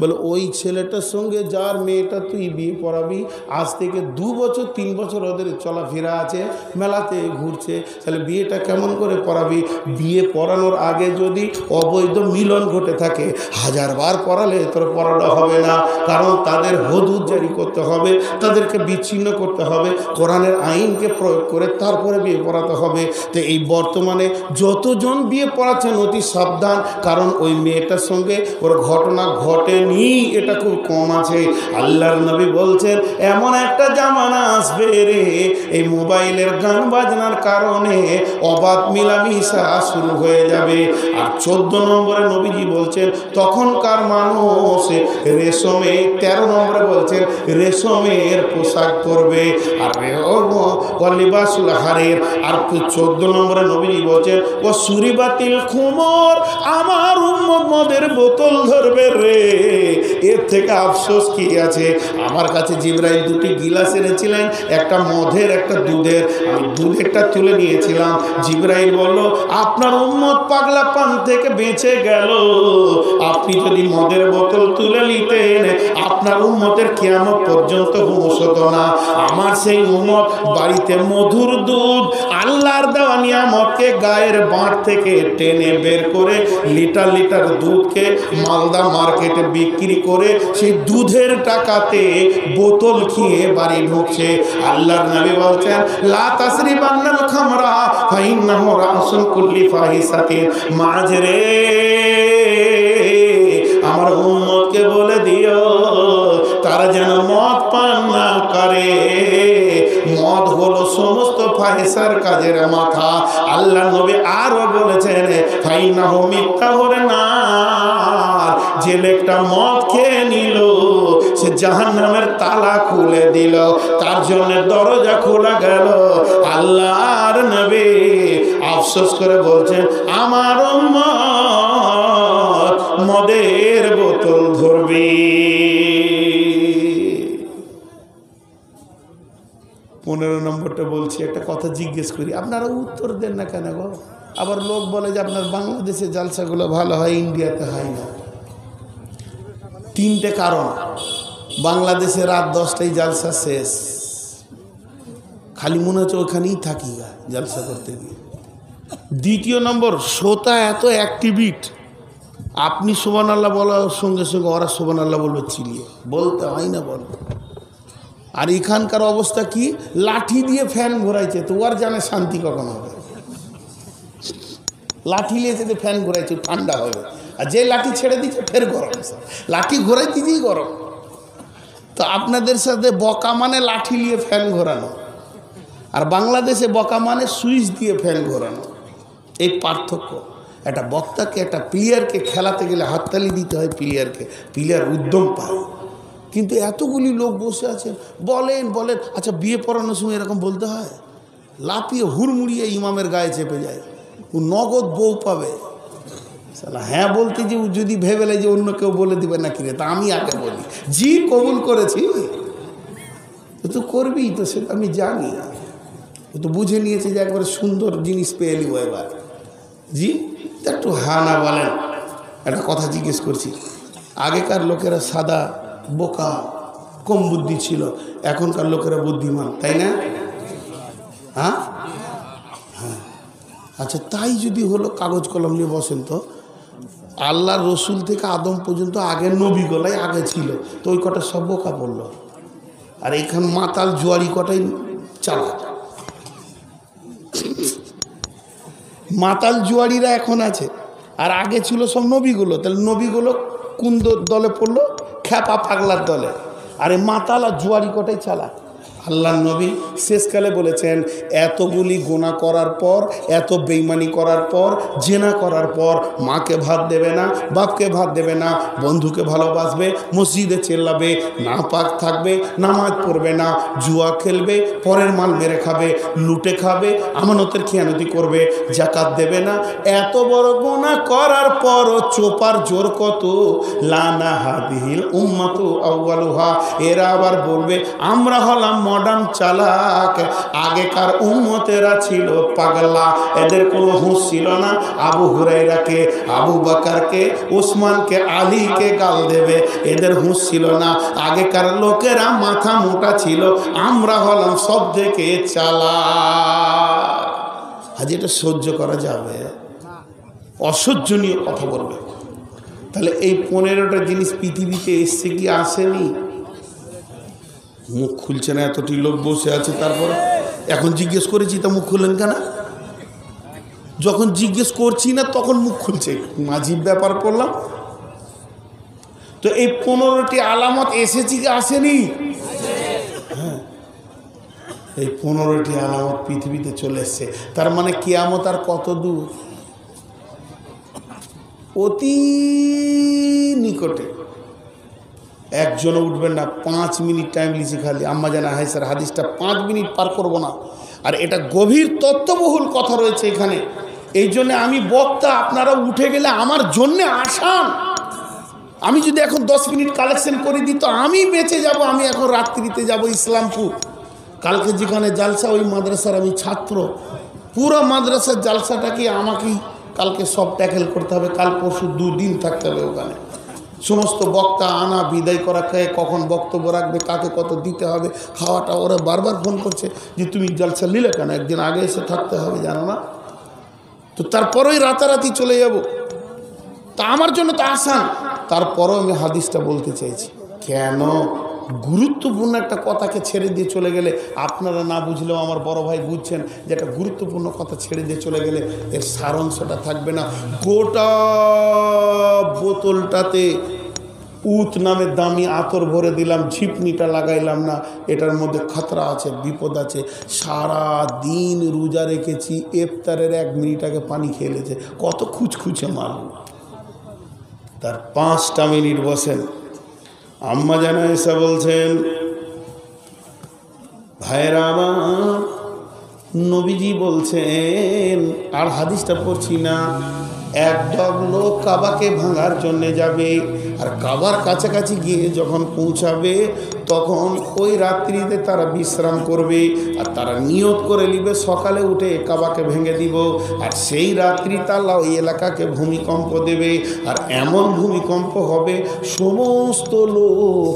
বলে ওই ছেলেটার সঙ্গে যার মেয়েটা তুই বিয়ে পড়াবি, আজ থেকে 2 বছর 3 বছর ওদের চলাফেরা আছে, মেলাতে ঘুরছে, তাহলে বিয়েটা কেমন করে পড়াবি? বিয়ে পড়ানোর আগে যদি অবৈধ মিলন ঘটে থাকে, 1000 বার পড়ালে তোর পড়ানো হবে না। কারণ তাদের হদুদ জারি করতে হবে, তাদেরকে বিচ্ছিন্ন করতে হবে, কোরআনের আইনকে প্রয়োগ করে তারপরে বিয়ে পড়াতে হবে। তো এই বর্তমানে যতজন বিয়ে পড়াচ্ছেন অতি সাবধান, কারণ ওই মেয়েটার সঙ্গে ওর ঘটনা ঘটে এটা খুব কম আছে। আল্লাহর নবী বলছেন এমন একটা জামানা আসবে রে, এই মোবাইলের গান বাজনার কারণে অবাধ মিলামিশা শুরু হয়ে যাবে। আর 14 নম্বরে নবীজি বলছেন তখনকার মানুষ রেশমে, 13 নম্বরে বলছেন রেশমের পোশাক পরবে, আর লিবাসুল হারির। আর 14 নম্বরে নবীজি বলছেন ও সুরিবাতিল খুমর, আমার উম্মত মদের বোতল ধরবে রে। এর থেকে আফসোস কি আছে? আমার কাছে জিবরাইল 2টি গিলাস এনেছিলেন, একটা মদের একটা দুধের। আমি দুধেরটা তুলে নিয়েছিলাম। জিবরাইল বলল আপনার উম্মত পাগলা পান থেকে বেঁচে গেল। আপনি যদি মদের বোতল তুলে নিতেন, আপনার উম্মতের কিয়ামত পর্যন্ত হুঁশ হতো না। আমার সেই উম্মত বাড়িতে মধুর দুধ, আল্লাহর দেওয়া নিয়ামতকে গায়ের বাঁট থেকে টেনে বের করে লিটার লিটার দুধকে মালদা মার্কেটে বিক্রি করে সেই দুধের টাকাতে বোতল খেয়ে বাড়ি ঢুকছে। আল্লাহর নবী বলছেন লা তাসরিবান্নাল খামরা ফাইন্নাহু রাসুল কুল্লি ফাহিসাতিন। মাঝরে আমার উম্মতকে বলে দিও তারা যেন মদ পান না করে। মদ হলো সমস্ত ফাহিসার কাজের মাথা। আল্লাহ নবী আরো বলেছেন ফাইন্নাহু মিফতাহুর নার, যে লোকটা মদ খেয়ে নিল সে জাহান্নামের তালা খুলে দিল, তার জন্য দরজা খোলা গেল। আল্লাহর নবী আফসোস করে বলছেন আমার উম্মত মদের বোতল ধরবি। 15 নম্বরটা বলছি, একটা কথা জিজ্ঞেস করি, আপনারা উত্তর দেন না কেন গো? আবার লোক বলে যে আপনার বাংলাদেশে জালসাগুলো ভালো হয়, ইন্ডিয়াতে হয় না। 3টে কারণ। বাংলাদেশে রাত 10টায় জালসা শেষ, খালি মনে হচ্ছে ওখানেই থাকি জালসা করতে গিয়ে। 2 নম্বর, শ্রোতা এত অ্যাক্টিভিট, আপনি সুবহানাল্লাহ বলার সঙ্গে সঙ্গে ওরা সুবহানাল্লাহ বলবে চিলিয়ে, বলতে হয় না বলবে। আর এখানকার অবস্থা কি, লাঠি দিয়ে ফ্যান ঘোরাইছে, তো ওর জানে শান্তি কখন হবে। লাঠি নিয়েছে যে ফ্যান ঘোরাইছে ঠান্ডা হবে, আর যে লাঠি ছেড়ে দিচ্ছে ফের গরম। লাঠি ঘোরাইতে দিয়েই গরম। তো আপনাদের সাথে বকা মানে লাঠি নিয়ে ফ্যান ঘোরানো, আর বাংলাদেশে বকা মানে সুইচ দিয়ে ফ্যান ঘোরানো। এই পার্থক্য। একটা বক্তাকে, একটা প্লেয়ারকে খেলাতে গেলে হাততালি দিতে হয় প্লেয়ারকে, প্লেয়ার উদ্যম পায়। কিন্তু এতগুলি লোক বসে আছেন, বলেন বলেন। আচ্ছা, বিয়ে পড়ানোর সময় এরকম বলতে হয়? লাফিয়ে হুড়মুড়িয়ে ইমামের গায়ে চেপে যায়, ও নগদ বউ পাবে। সালা হ্যাঁ বলতে যে যদি ভেবেলে যে অন্য কেউ বলে দিবে না কিরে, তা আমি আগে বলি জি কবুল করেছি। তো করবি তো, সে আমি জানি। ও তো বুঝে নিয়েছে যে একবারে সুন্দর জিনিস পেয়ে নিব এবার। জি একটু হা না বলেন। একটা কথা জিজ্ঞেস করছি, আগেকার লোকেরা সাদা বোকা কম বুদ্ধি ছিল, এখনকার লোকেরা বুদ্ধিমান, তাই না? হ্যাঁ হ্যাঁ। আচ্ছা তাই যদি হলো, কাগজ কলম নিয়ে বসেন তো। আল্লাহ রসুল থেকে আদম পর্যন্ত আগে নবী গলাই আগে ছিল, তো ওই কটা সব বোকা পড়লো। আর এইখান মাতাল জুয়ারি কটাই চালাক। মাতাল জুয়ারিরা এখন আছে, আর আগে ছিল সব নবীগুলো। তাহলে নবীগুলো কোন দলে পড়লো? খ্যাপা পাগলার দলে। আরে মাতাল আর জুয়ারি কটাই চালাক। আল্লাহ নবী শেষকালে বলেছেন, এতগুলি গুনাহ করার পর, এত বেঈমানি করার পর, জেনা করার পর মাকে ভাত দেবে না, বাপকে ভাত দেবে না, বন্ধুকে ভালোবাসবে, মসজিদে চেল্লাবে, নাপাক থাকবে, নামাজ পড়বে না, জুয়া খেলবে, পরের মাল মেরে খাবে, লুটে খাবে, আমানতের খেয়ানতি করবে, জাকাত দেবে না। এত বড় গুনাহ করার পর চোপার জোর কত? লানা হাদিহিল উম্মাতু আউয়ালুহা। এরা আবার বলবে আমরা হলাম মডার্ন চালাক, আগেকার উম্মতেরা ছিল পাগলা, এদের কোনো হুঁশ ছিল না। আবু হুরায়রাকে, আবু বকরকে, ওসমানকে, আলীকে গাল দেবে, এদের হুঁশ ছিল না। আগেকার লোকেরা মাথা মোটা ছিল, আমরা হলাম সব থেকে চালাক। আজ এটা সহ্য করা যাবে? অসহ্যনীয় কথা বলবে। তাহলে এই 15টা জিনিস পৃথিবীতে এসছে কি আসেনি? মুখ খুলছে না, এতটি লোক বসে আছে, তারপরে এখন জিজ্ঞেস করেছি তা মুখ খুললেন কেন? যখন জিজ্ঞেস করছি না তখন মুখ খুলছে, মাঝিব ব্যাপার করলাম। তো এই 15টি আলামত এসেছে কি আসেনি? হ্যাঁ, এই 15টি আলামত পৃথিবীতে চলে এসছে। তার মানে কিয়ামত আর কত দূর? অতি নিকটে। একজনও উঠবেন না, 5 মিনিট টাইম লিখি খালি। আম্মা জানা হাইসার হাদিসটা 5 মিনিট পার করব না। আর এটা গভীর তত্ত্ববহুল কথা রয়েছে এখানে। এই জন্য আমি বক্তা, আপনারা উঠে গেলে আমার জন্যে আসান। আমি যদি এখন 10 মিনিট কালেকশন করে দিই তো আমি বেঁচে যাব। আমি এখন রাত্রিতে যাব ইসলামপুর। কালকে যেখানে জালসা, ওই মাদ্রাসার আমি ছাত্র। পুরো মাদ্রাসার জালসাটাকে আমাকেই কালকে সব ট্যাকেল করতে হবে। কাল পরশু 2 দিন থাকতে হবে ওখানে। সমস্ত বক্তা আনা, বিদায় করা, খেয়ে কখন বক্তব্য রাখবে, কাকে কত দিতে হবে, খাওয়াটা। ওরা বারবার ফোন করছে যে তুমি জলসা নিলে কেন, একদিন আগে এসে থাকতে হবে, জানো না? তো তারপরেই রাতারাতি চলে যাব। তা আমার জন্য তো আসান। তারপরেও আমি হাদিসটা বলতে চাইছি। কেন? গুরুত্বপূর্ণ একটা কথাকে ছেড়ে দিয়ে চলে গেলে, আপনারা না বুঝলেও আমার বড় ভাই বুঝছেন যে একটা গুরুত্বপূর্ণ কথা ছেড়ে দিয়ে চলে গেলে এর সারাংশটা থাকবে না। গোটা বোতলটাতে উত নামে দামি আতর ভরে দিলাম, ঝিপনিটা লাগাইলাম না, এটার মধ্যে খতরা আছে, বিপদ আছে। সারা দিন রোজা রেখেছি, ইফতারের 1 মিনিট আগে পানি খেয়ে লেছে, কত খুচখুচে মাল। তার 5টা মিনিট বসেন। আম্মা জানা এসে বলছেন, ভাইরা আমার, নবীজি বলছেন, আর হাদিসটা পড়ছি না, একদল লোক কাবাকে ভাঙার জন্যে যাবে, আর কাবার কাছাকাছি গিয়ে যখন পৌঁছাবে তখন ওই রাত্রিতে তারা বিশ্রাম করবে, আর তারা নিয়ত করে নিবে সকালে উঠে কাবাকে ভেঙে দিব। আর সেই রাত্রি আল্লাহ ওই এলাকাকে ভূমিকম্প দেবে, আর এমন ভূমিকম্প হবে সমস্ত লোক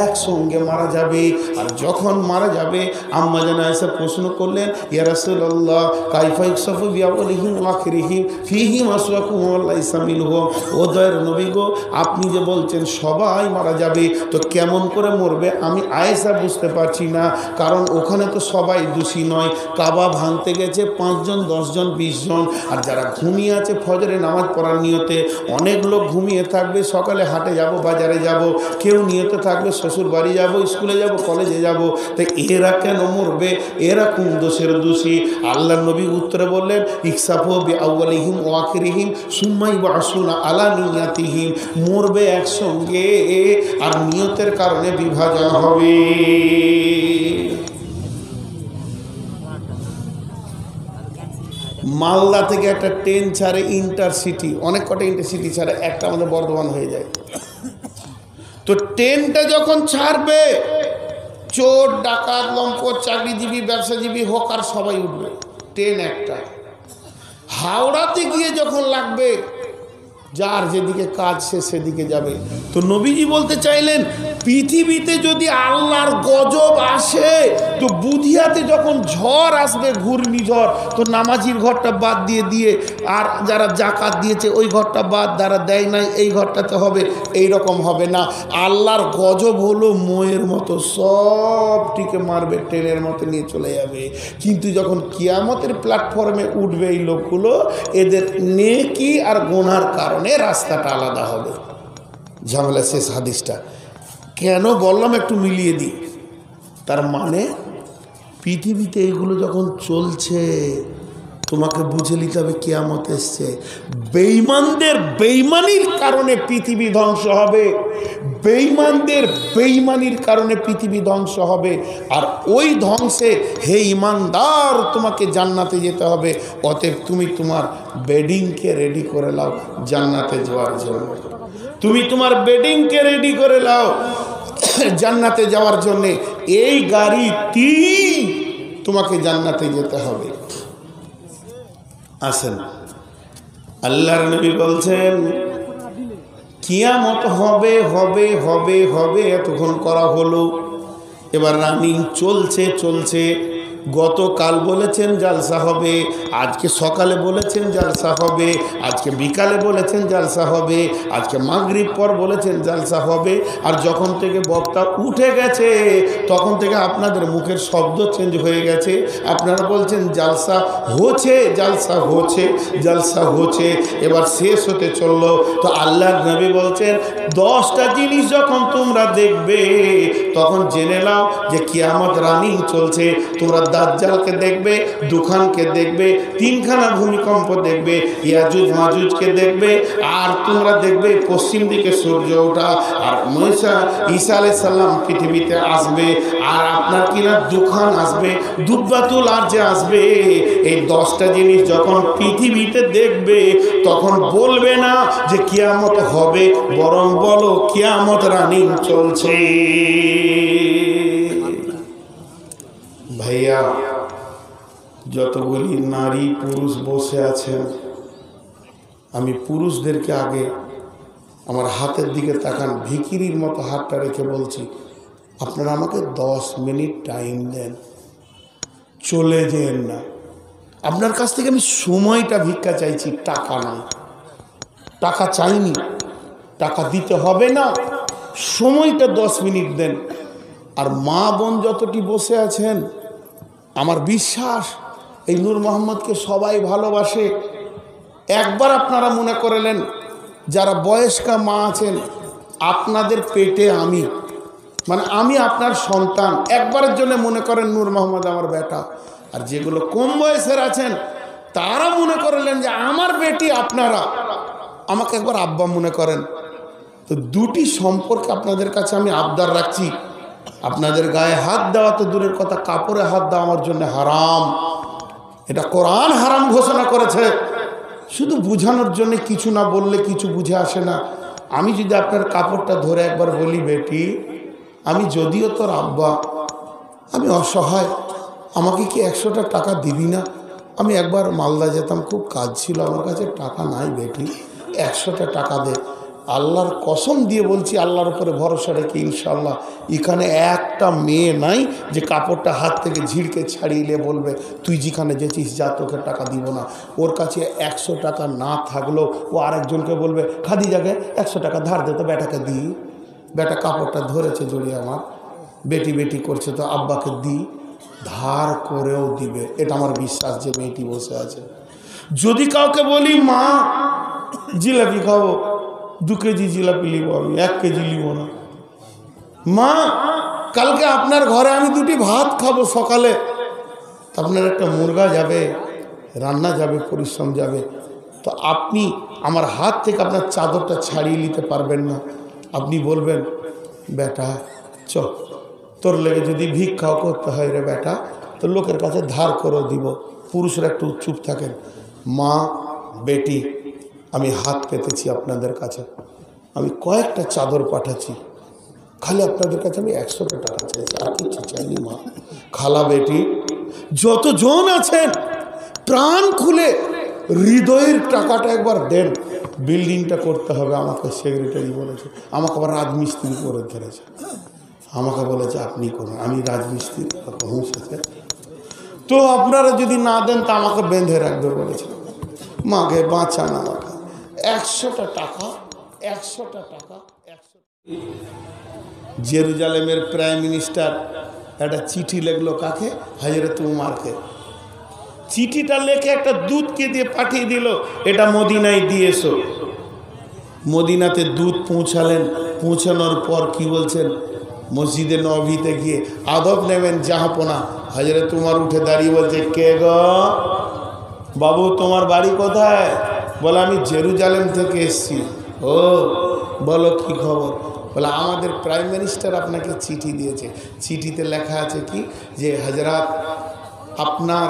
একসঙ্গে মারা যাবে। আর যখন মারা যাবে, আম্মা জানা এসে প্রশ্ন করলেন, ইয়া রাসূলুল্লাহ কাইফা ইউকসাফু বিআওয়ালিহিম ওয়া আখিরিহিম ফীহি মাসওয়াকুম ওয়া লাইসা মিনহুম। ও দয়ার নবী গো, আপনি যে বলছেন সবাই মারা যাবে, তো কেমন করে মরবে? আমি আয়েশা বুঝতে পারছি না, কারণ ওখানে তো সবাই দোষী নয়। কাবা ভাঙতে গেছে 5 জন, 10 জন, 20 জন, আর যারা ঘুমিয়ে আছে ফজরে নামাজ পড়ার নিয়তে, অনেক লোক ঘুমিয়ে থাকবে, সকালে হাটে যাব, বাজারে যাব, কেউ নিয়তে থাকবে শ্বশুর বাড়ি যাব, স্কুলে যাব, কলেজে যাব। তো এরা কেন মরবে? এরা কোন দোষের দোষী? আল্লাহ নবী উত্তরে বললেন, ইকসাফু বিআওয়ালিহিম ওয়া আখিরিহিম সুম্মা ইবআসুনা আলা নিয়াতিহিম। মরবে একসঙ্গে, আর নিয়তের কারণে বিভাজন হবে। মালদা থেকে একটা ট্রেন ছাড়ে ইন্টারসিটি, অনেক কটা ইন্টারসিটি ছাড়ে, একটা আমাদের বর্ধমান হয়ে যায়। তো ট্রেনটা যখন ছাড়বে, চোর ডাকাত লম্পট চাকরিজীবী ব্যবসাজীবী হোক আর সবাই উঠবে। ট্রেন একটা হাওড়াতে গিয়ে যখন লাগবে, যার যেদিকে কাজ সে সেদিকে যাবে। তো নবীজি বলতে চাইলেন, পৃথিবীতে যদি আল্লাহর গজব আসে, তো বুধিয়াতে যখন ঝড় আসবে, ঘূর্ণিঝড়, তো নামাজির ঘরটা বাদ দিয়ে দিয়ে আর যারা জাকাত দিয়েছে ওই ঘরটা বাদ, যারা দেয় নাই এই ঘরটাতে হবে, এই রকম হবে না। আল্লাহর গজব হলো ময়ের মতো, সবটিকে মারবে, ট্রেনের মতো নিয়ে চলে যাবে। কিন্তু যখন কিয়ামতের প্ল্যাটফর্মে উঠবে এই লোকগুলো, এদের নেকি আর গুনার কারণে রাস্তাটা আলাদা হবে। ঝামেলা শেষ। হাদিসটা কেন বললাম একটু মিলিয়ে দিই। তার মানে পৃথিবীতে এগুলো যখন চলছে, তোমাকে বুঝে নিতে হবে কিয়ামত এসছে। বেঈমানদের বেঈমানির কারণে পৃথিবী ধ্বংস হবে, বেঈমানদের বেঈমানির কারণে পৃথিবী ধ্বংস হবে। আর ওই ধ্বংসে হে ইমানদার, তোমাকে জান্নাতে যেতে হবে। অতএব তুমি তোমার বেডিংকে রেডি করে নাও জান্নাতে যাওয়ার জন্য। তুমি তোমার বেডিংকে রেডি করে নাও জান্নাতে যাওয়ার জন্যে। এই গাড়িটি তোমাকে জান্নাতে যেতে হবে। আসেন, আল্লাহর নবী বলছেন কিয়ামত হবে হবে হবে হবে, এতক্ষণ করা হলো। এবার রানিং চলছে চলছে। গতকাল বলেছেন জালসা হবে, আজকে সকালে বলেছেন জালসা হবে, আজকে বিকালে বলেছেন জালসা হবে, আজকে মাগরিব পর বলেছেন জালসা হবে। আর যখন থেকে বক্তা উঠে গেছে তখন থেকে আপনাদের মুখের শব্দ চেঞ্জ হয়ে গেছে। আপনারা বলছেন জালসা হচ্ছে, জালসা হচ্ছে, জালসা হচ্ছে। এবার শেষ হতে চললো। তো আল্লাহর নবী বলছেন 10টা জিনিস যখন তোমরা দেখবে, তখন জেনে নাও যে কিয়ামত রানিং চলছে। তোমরা দাজ্জালকে দেখবে, দুখানকে দেখবে, 3খানা ভূমিকম্প দেখবে, ইয়াজুজ মাজুজকে দেখবে, আর তোমরা দেখবে পশ্চিম দিকে সূর্য ওঠা, আর ঈসা আলাইহিস সালাম পৃথিবীতে আসবে, আর আপনার কিনা দুখান আসবে, দুব্বাতুল আর যে আসবে। এই 10টা জিনিস যখন পৃথিবীতে দেখবে, তখন বলবে না যে কিয়ামত হবে, বরং বলো কিয়ামত রানিং চলছে। ভাইয়া, যতগুলি নারী পুরুষ বসে আছেন, আমি পুরুষদেরকে আগে আমার হাতের দিকে তাকান, ভিখিরির মতো হাতটা রেখে বলছি, আপনারা আমাকে 10 মিনিট টাইম দেন, চলে যেন না। আপনার কাছ থেকে আমি সময়টা ভিক্ষা চাইছি, টাকা না, টাকা চাইনি, টাকা দিতে হবে না, সময়টা 10 মিনিট দেন। আর মা বোন যতটি বসে আছেন, আমার বিশ্বাস এই নূর মোহাম্মদকে সবাই ভালোবাসে। একবার আপনারা মনে করলেন, যারা বয়স্কা মা আছেন, আপনাদের পেটে আমি, মানে আমি আপনার সন্তান, একবারের জন্য মনে করেন নূর মোহাম্মদ আমার বেটা। আর যেগুলো কম বয়সের আছেন, তারা মনে করলেন যে আমার বেটি, আপনারা আমাকে একবার আব্বা মনে করেন। তো দুটি সম্পর্কে আপনাদের কাছে আমি আবদার রাখছি। আপনাদের গায়ে হাত দেওয়া তো দূরের কথা, কাপড়ে হাত দেওয়া আমার জন্য হারাম। এটা কোরআন হারাম ঘোষণা করেছে। শুধু বুঝানোর জন্য কিছু না বললে কিছু বুঝে আসে না। আমি যদি আপনার কাপড়টা ধরে একবার বলি, বেটি আমি যদিও তোর আব্বা, আমি অসহায়, আমাকে কি 100টা টাকা দিবি না? আমি একবার মালদা যেতাম, খুব কাজ ছিল, আমার কাছে টাকা নাই বেটি, 100টা টাকা দে। আল্লাহর কসম দিয়ে বলছি, আল্লাহর উপরে ভরসা রেখে, ইনশাল্লাহ এখানে একটা মেয়ে নাই যে কাপড়টা হাত থেকে ঝিড়কে ছাড়িয়ে বলবে তুই যেখানে যেছিস যা, তোকে টাকা দিব না। ওর কাছে 100 টাকা না থাকলেও ও আরেকজনকে বলবে, খাদিজাকে 100 টাকা ধার দে তো বেটাকে দিই। বেটা কাপড়টা ধরেছে জড়িয়ে, আমার বেটি বেটি করছে, তো আব্বাকে দিই, ধার করেও দিবে। এটা আমার বিশ্বাস যে মেয়েটি বসে আছে। যদি কাউকে বলি মা জিলাপি খাবো, 2 কেজি জিলাপি নিব, আমি 1 কেজি নিব না। মা কালকে আপনার ঘরে আমি 2টি ভাত খাবো সকালে, আপনার একটা মুরগা যাবে, রান্না যাবে, পরিশ্রম যাবে। তো আপনি আমার হাত থেকে আপনার চাদরটা ছাড়িয়ে নিতে পারবেন না। আপনি বলবেন, বেটা চ, তোর লেগে যদি ভিক্ষাও করতে হয় রে বেটা, তো লোকের কাছে ধার করেও দিব। পুরুষরা একটু চুপ থাকেন। মা বেটি, আমি হাত পেতেছি আপনাদের কাছে, আমি কয়েকটা চাদর পাঠাচ্ছি, খালি আপনাদের কাছে আমি 100টা টাকা চাইছি, আর কিছু চাইনি। মা, খালা, বেটি যতজন আছেন প্রাণ খুলে হৃদয়ের টাকাটা একবার দেন, বিল্ডিংটা করতে হবে। আমাকে সেক্রেটারি বলেছে, আমাকে আবার রাজমিস্ত্রি করে ধরেছে, আমাকে বলেছে আপনি করুন, আমি রাজমিস্ত্রি পৌঁছেছে। তো আপনারা যদি না দেন তা আমাকে বেঁধে রাখবে বলেছে। মাকে বাঁচান, আমাকে 100টা টাকা, 100টা টাকা। জেরুজালেমের প্রাইম মিনিস্টার একটা চিঠি লিখলো, কাকে? হযরত উমরকে। চিঠিটা লেখে একটা দূতকে দিয়ে পাঠিয়ে দিল, এটা মদিনায় দিয়ে এসো। মদিনাতে দূত পৌঁছালেন, পৌঁছানোর পর কি বলছেন? মসজিদে নববীতে গিয়ে আদব নেবেন জাহাপনা। হযরত উমর উঠে দাঁড়িয়ে বলছে, কে গো বাবু, তোমার বাড়ি কোথায়? বলে আমি জেরুজালেম থেকে এসেছি। ও, বলো কি খবর? বলে আমাদের প্রাইম মিনিস্টার আপনাকে চিঠি দিয়েছে। চিঠিতে লেখা আছে কি, যে হযরত আপনার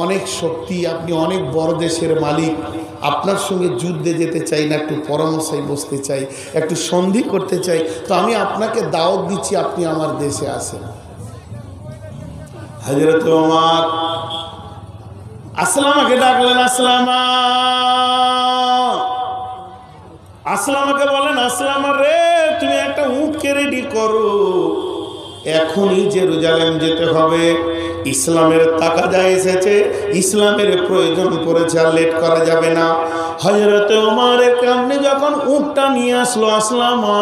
অনেক শক্তি, আপনি অনেক বড় দেশের মালিক, আপনার সঙ্গে যুদ্ধে যেতে চাই না, একটু পরামর্শে বসতে চাই, একটু সন্ধি করতে চাই, তো আমি আপনাকে দাওয়াত দিচ্ছি, আপনি আমার দেশে আসেন। হযরত ওমর আসলামাকে ডাকলেন, আসলামা, আসলামাকে বলেন, আসলামা রে, তুমি একটা উটকে রেডি করো, এখনই জেরুজালেম যেতে হবে। ইসলামের তাকাজা এসেছে, ইসলামের প্রয়োজন পড়েছে, আর লেট করা যাবে না। হযরত ওমরের সামনে যখন উটটা নিয়ে আসলো আসলামা,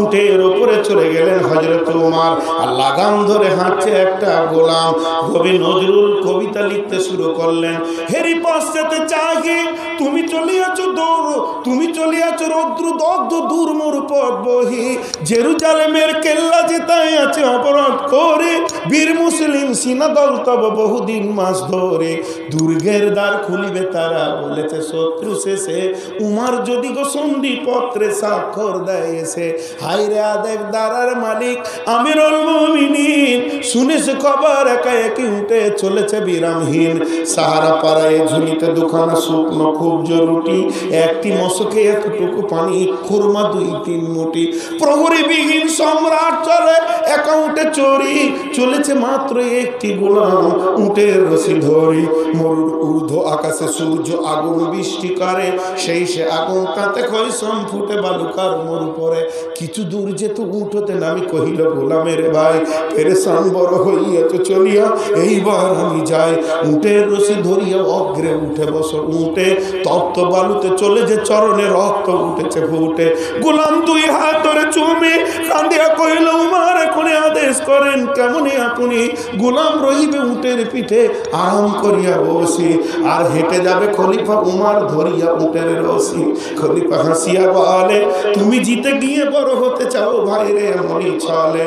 উটের উপরে চলে গেলেন হযরত ওমর, আর লাগাম ধরে হাঁটছে একটা গোলাম। কবি নজরুল কবিতা লিখতে শুরু করলেন, হেরি পশ্চাতে চাহি তুমি চলিয়াছ দৌড়, তুমি চলিয়াছ রৌদ্র দগ্ধ দূর মোর পথ বহি, জেরুজালেমের কেল্লা যেতাই আছে অপরাধ করে, বীর মুসলিম সিনাদল তব বহুদিন মাস ধরে, দুর্গের দ্বার খুলিবে তারা বলেছে শত্রু শেষে, উমার যদি গো সন্ধি পত্রে স্বাক্ষর দেয় এসে, হায়রে আদেক দারার মালিক আমিরুল মুমিনিন, শুনেছে খবর একা একই উঠে চলেছে বিরামহীন, সাহারা পাড়ায় ঝুলিতে দুখানা শুকনো খুব রুটি, একটি মশকে একটুকু পানি, খুরমা 2-3 মুঠি, প্রহরী বিহীন সম্রাট চলে একা উঠে চড়ি, চলেছে মাত্র একটি গোলাম উটের রশি ধরি, মরুর ঊর্ধ্ব আকাশে সূর্য আগুন বৃষ্টি করে, সেই সে আগুন তাতে ক্ষয়সম ফুটে বালুকার মরু পরে, কিছু দূর যেত উট হতে নামি কহিল গোলামের ভাই, পেরেশান বড় হইয়াছ চলিয়া এইবার আমি যাই, উটের রশি ধরিয়া অগ্রে উঠে বসো, উঠে তপ্ত বালুতে চলে যে চরণে রক্ত উঠেছে ফুটে, গোলাম 2 হাত ধরে চুমে কান্দিয়া কহিল, উমর এখন আদেশ করেন কেমনে আপনি, গোলাম রহিবে উটের পিঠে আরাম করিয়া বসি, আর হেঁটে যাবে খলিফা উমর ধরিয়া উটের রশি। খলিফা হাসিয়া বলে, তুমি জিতে গিয়ে বড় হতে চাও ভাই রে, এমনই চলে,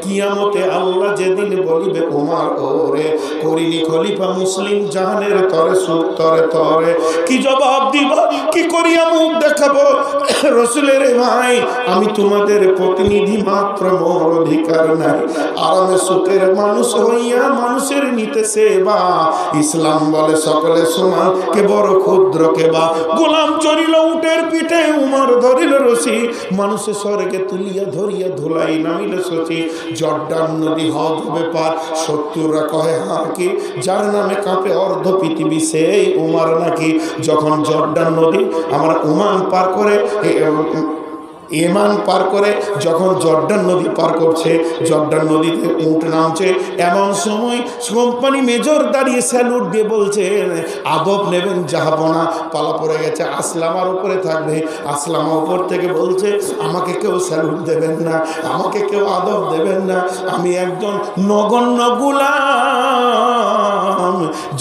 কিয়ামতে আল্লাহ যেদিন বলিবে উমর ওরে, করিনি খলিফা মুসলিম জাহানের তরে সুখ তরে তরে, কি জবাব দিব, কি করিয়া মুখ দেখাবো রসুলের ভাই, আমি তোমাদের প্রতিনিধি মাত্র, মোর অধিকার নাই, আরামে সুখের মানুষ হইয়া মানুষের নিতে সেবা, ইসলাম বলে সকলে সমান, কে বড় ক্ষুদ্র কে বা, গোলাম চড়িল উটের পিঠে, উমর ধরিল রশি, মানুষের স্বর্গে তুলিয়া ধরিয়া ধুলাই নামিল শচী, জর্ডান নদী হদ হবে পার, শত্রুরা কহে হাঁকি, যার নামে কাঁপে অর্ধ পৃথিবী সেই উমর নাকি, যখন জর্ডান নদী আমরা ওমান পার করে এমান পার করে, যখন জর্ডান নদী পার করছে, জর্ডান নদীতে উট নামছে, এমন সময় কোম্পানি মেজর দাঁড়িয়ে স্যালুট দিয়ে বলছে, আদব নেবেন জাহাপনা, পালা পড়ে গেছে, আসলামার উপরে থাকবে, আসলামা উপর থেকে বলছে, আমাকে কেউ স্যালুট দেবেন না, আমাকে কেউ আদব দেবেন না, আমি একজন নগণ্য গোলাম,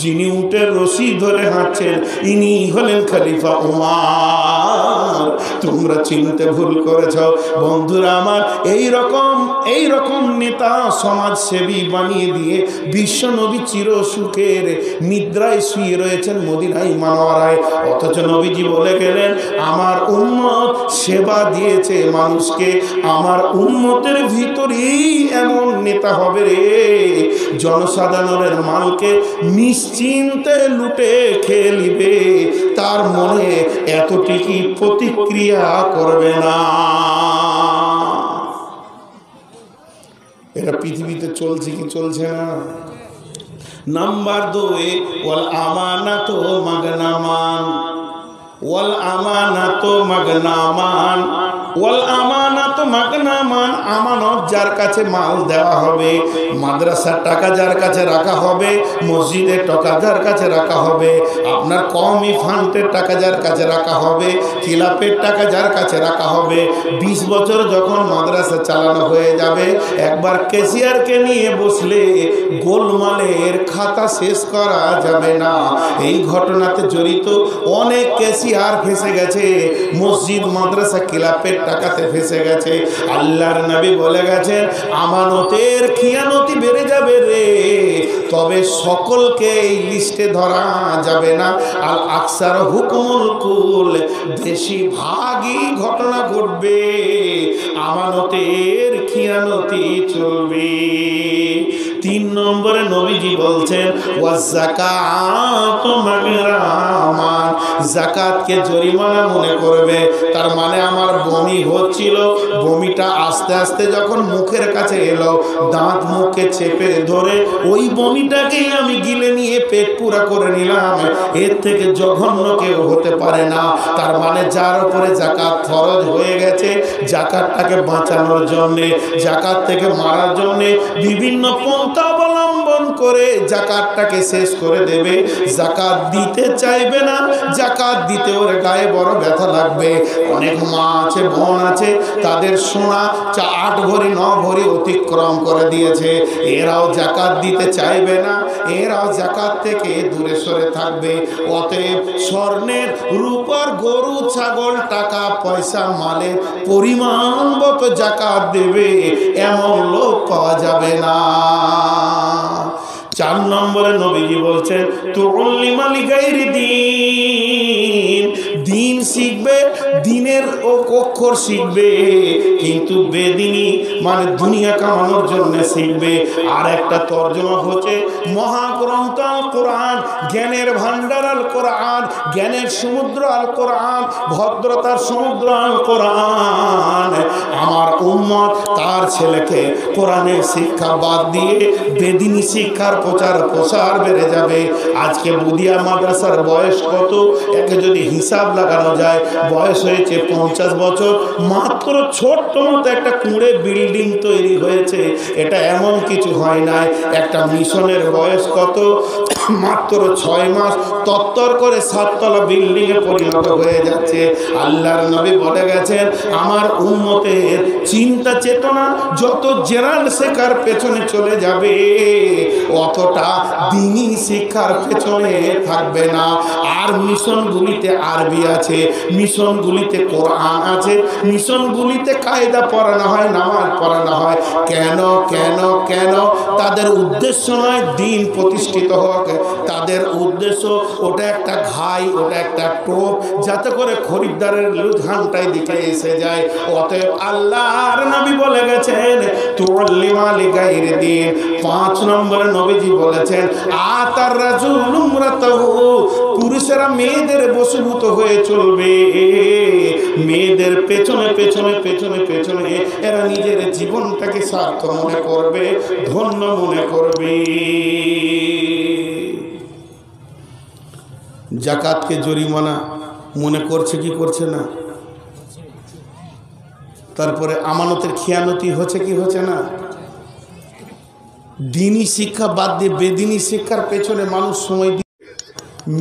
যিনি উটের রশি ধরে হাঁটছেন ইনি হলেন খলিফা উমর, তোমরা তোমরা চিনতে ভুল করেছ। বন্ধুরা আমার, এই রকম নেতা সমাজসেবী বানিয়ে দিয়ে বিশ্ব নবী চির সুখের নিদ্রায় শুয়ে রয়েছেন মদিনায় মানোয়ারায়। অথচ নবীজি বলে গেলেন, আমার উম্মত সেবা দিয়েছে মানুষকে, আমার উম্মতের ভিতরেই এমন নেতা হবে রে, জনসাধারণের মালকে নিশ্চিন্তে লুটে খেয়ে নিবে, তার মনে এতটুকু প্রতিক্রিয়া করবে না। এটা পৃথিবীতে চলছে কি চলছে না? নাম্বার 2, ওয়াল আমানাতু মাগনামান, ওয়াল আমানাতু মাগনামান, ওয়াল আমানাতু মাগনামান। আমানত যার কাছে মাল দেওয়া হবে, মাদ্রাসার টাকা যার কাছে রাখা হবে, মসজিদের টাকা যার কাছে রাখা হবে, আপনার কওমি ফান্ডের টাকা যার কাছে রাখা হবে, খিলাফের টাকা যার কাছে রাখা হবে, 20 বছর যখন মাদ্রাসা চালানো হয়ে যাবে, একবার ক্যাশিয়ারকে নিয়ে বসলে গোলমালের খাতা শেষ করা যাবে না। এই ঘটনাতে জড়িত অনেক ক্যাশিয়ার ফেসে গেছে, মসজিদ মাদ্রাসা খিলাফের টাকাতে ফেসে গেছে। আল্লাহর নবী বলে গেছেন, আমানতের খিয়ানতি বেড়ে যাবে রে, তবে সকলকে এই লিস্টে ধরা যাবে না। আর আকসার হুকুমুল কুল, বেশিরভাগই ঘটনা ঘটবে, আমানতের খিয়ানতি চলবে। 3 নম্বরে নবীজি বলছেন, ওয়াজ যাকাতু মাগরামান, যাকাতকে জরিমানা মনে করবে। তার মানে আমার বমি হচ্ছিল, বমিটা আস্তে আস্তে যখন মুখের কাছে এলো, দাঁত মুখে চেপে ধরে ওই বমিটাকেই আমি গিলে নিয়ে পেট পুরা করে নিলাম, এর থেকে জঘন্য কেউ হতে পারে না। তার মানে যার উপরে যাকাত ফরজ হয়ে গেছে, যাকাতটাকে বাঁচানোর জন্যে, যাকাত থেকে মারার জন্যে বিভিন্ন পন্থা অবলম্বন করে যাকাতটাকে শেষ করে দেবে। যাকাত দিতে চাইবে না, যাকাত দিতে ওর গায়ে বড় ব্যথা লাগবে। অনেক মা আছে, বোন আছে, তাদের সোনা 8 ভরি 9 ভরি অতিক্রম করে দিয়েছে, এরাও যাকাত দিতে চাইবে না, এরাও যাকাত থেকে দূরে সরে থাকবে। অতএব স্বর্ণের, রূপার, গরু, ছাগল, টাকা পয়সা, মালের পরিমাণ মতো যাকাত দেবে, এমন লোক পাওয়া যাবে না। 4 নম্বরে নবীজি বলছেন, তুল্লিমা লিগাইরি দ্বীন, দিন শিখবে, দিনের অক্ষর শিখবে, কিন্তু বেদিনী মানে দুনিয়া কামানোর জন্য শিখবে। আর একটা তর্জমা হচ্ছে মহাগ্রন্থ আল কোরআন, জ্ঞানের ভান্ডার আল কোরআন, জ্ঞানের সমুদ্র আল কোরআন, ভদ্রতার সমুদ্র আল কোরআন। আমার উম্মত তার ছেলেকে কোরআনের শিক্ষা বাদ দিয়ে বেদিনী শিক্ষার প্রসার বেড়ে যাবে। আজকে বুদিয়া মাদ্রাসার বয়স কত? একে যদি হিসাব লাগানো যায়, বয়স হয়েছে 50 বছর, মাত্র ছোট্ট মতো একটা কুঁড়ে বিল্ডিং তৈরি হয়েছে। এটা এমন কিছু হয় নাই। একটা মিশনের বয়স কত? মাত্র 6 মাস, তত্তর করে 7 তলা বিল্ডিং এ পরিণত হয়ে যাচ্ছে। আল্লাহর নবী বলে গেছেন, আমার উম্মতের চিন্তা চেতনা যত জেনারেল শেখার পেছনে চলে যাবে, অতটা দ্বীনি শিক্ষার পেছনে থাকবে না। আর মিশনগুলিতে আরবি আছে, মিশনগুলিতে কোরআন আছে, মিশনগুলিতে কায়দা পড়ানো হয়, নামাজ পড়ানো হয়। কেন কেন কেন? তাদের উদ্দেশ্য নয় দ্বীন প্রতিষ্ঠিত হোক, তাদের উদ্দেশ্য ওটা একটা ঘাই, ওটা একটা টোপ, যাতে করে খরিদ্দারের লুঝানটাই দিকে এসে যায়। অতএব আল্লাহর নবী বলে গেছেন, তুল্লিমা লিগাইরি দ্বীন। 5 নম্বরে নবীজি বলেছেন, আতার রাজুল ইমরাতাহু, পুরুষেরা মেয়েদের বশীভূত হয়ে চলবে, মেয়েদের পেছনে পেছনে পেছনে পেছনে এরা নিজের জীবনটাকে সার্থক মনে করবে, ধন্য মনে করবে। যাকাতকে জরিমানা মনে করছে কি করছে না? তারপরে আমানতের খিয়ানতি হচ্ছে কি হচ্ছে না? দ্বীনি শিক্ষা বাদ দিয়ে বেদিনী শিক্ষার পেছনে মানুষ সময় দিয়ে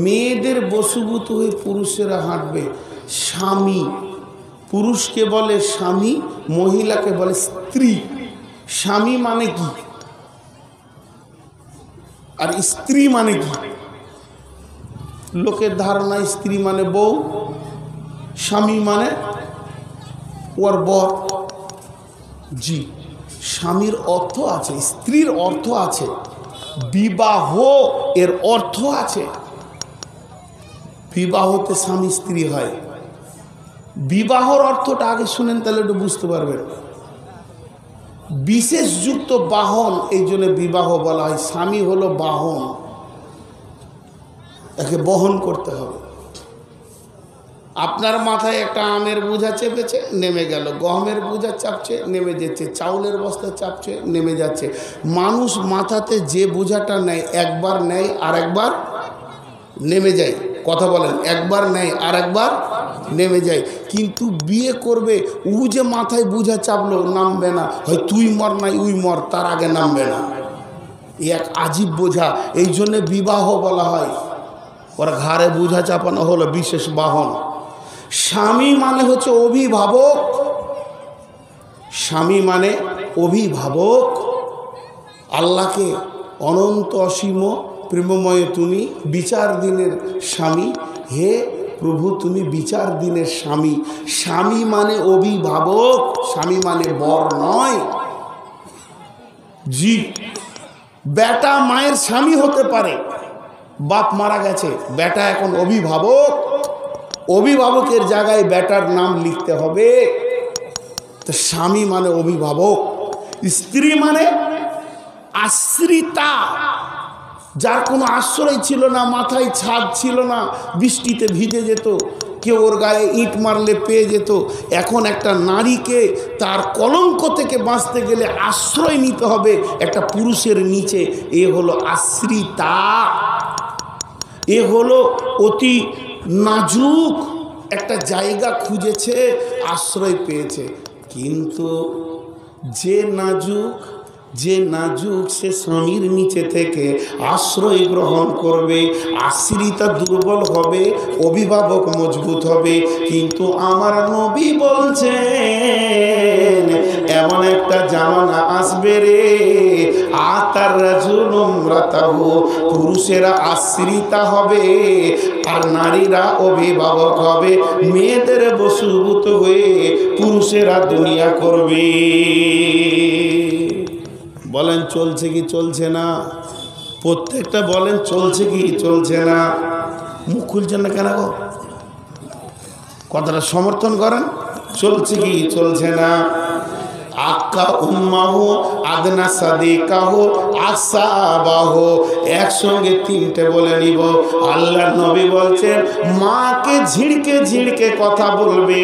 মেয়েদের বশীভূত হয়ে পুরুষেরা হাঁটবে। স্বামী, পুরুষকে বলে স্বামী, মহিলাকে বলে স্ত্রী। স্বামী মানে কি আর স্ত্রী মানে কি? লোকের ধারণা স্ত্রী মানে বউ, স্বামী মানে ওর বর। জি, স্বামীর অর্থ আছে, স্ত্রীর অর্থ আছে, বিবাহ এর অর্থ আছে। বিবাহতে স্বামী স্ত্রী হয়। বিবাহর অর্থটা আগে শুনেন, তাহলে একটু বুঝতে পারবেন। বিশেষযুক্ত বাহন, এই জন্য বিবাহ বলা হয়। স্বামী হলো বাহন, একে বহন করতে হবে। আপনার মাথায় একটা আমের বোঝা চেপেছে, নেমে গেল, গমের বোঝা চাপছে, নেমে যাচ্ছে, চাউলের বস্তা চাপছে, নেমে যাচ্ছে। মানুষ মাথাতে যে বোঝাটা নেয়, একবার নেয় আর একবার নেমে যায়। কথা বলেন, একবার নেয় আর একবার নেমে যায়। কিন্তু বিয়ে করবে, ও যে মাথায় বোঝা চাপলো, নামবে না। হয় তুই মর নাই উই মর, তার আগে নামবে না। এক আজীব বোঝা, এই জন্যে বিবাহ বলা হয়। ওর ঘাড়ে বোঝা চাপানো হলো বিশেষ বাহন। স্বামী মানে হচ্ছে অভিভাবক। স্বামী মানে অভিভাবক। আল্লাহকে অনন্ত অসীম প্রেমময় তুমি বিচার দিনের স্বামী। হে প্রভু, তুমি বিচার দিনের স্বামী। স্বামী মানে অভিভাবক, স্বামী মানে বর নয়। জি, বেটা মায়ের স্বামী হতে পারে, বাপ মারা গেছে, বেটা এখন অভিভাবক। অভিভাবকের জায়গায় বেটার নাম লিখতে হবে। তো স্বামী মানে অভিভাবক। স্ত্রী মানে আশ্রিতা, যার কোনো আশ্রয় ছিল না, মাথায় ছাদ ছিল না, বৃষ্টিতে ভিজে যেত, কেউ ওর গায়ে ইট মারলে পেয়ে যেত। এখন একটা নারীকে তার কলঙ্ক থেকে বাঁচতে গেলে আশ্রয় নিতে হবে একটা পুরুষের নিচে। এ হলো আশ্রিতা, এ হলো অতি নাজুক একটা জায়গা খুঁজেছে, আশ্রয় পেয়েছে। কিন্তু যে নাজুক সে স্বামীর নিচে থেকে আশ্রয় গ্রহণ করবে। আশ্রিতা দুর্বল হবে, অভিভাবক মজবুত হবে। কিন্তু আমার নবী বলছেন, এমন একটা জামানা আসবে রে, আতার রাজুলুম রাতাহু, পুরুষেরা আশ্রিতা হবে আর নারীরা অভিভাবক হবে। মেয়েদের বশীভূত হয়ে পুরুষেরা দুনিয়া করবে। বলেন চলছে কি চলছে না? প্রত্যেকটা বলেন চলছে কি চলছে না? মুখ খুলছেন না কেন গো? কথাটা সমর্থন করেন। চলছে কি চলছে না? আক্কা উম্মাহু আদনা সাদিকাহু আসাবাহু, একসঙ্গে তিনটে বলে নিব। আল্লাহর নবী বলছেন, মাকে ঝিড়কে ঝিড়কে কথা বলবে,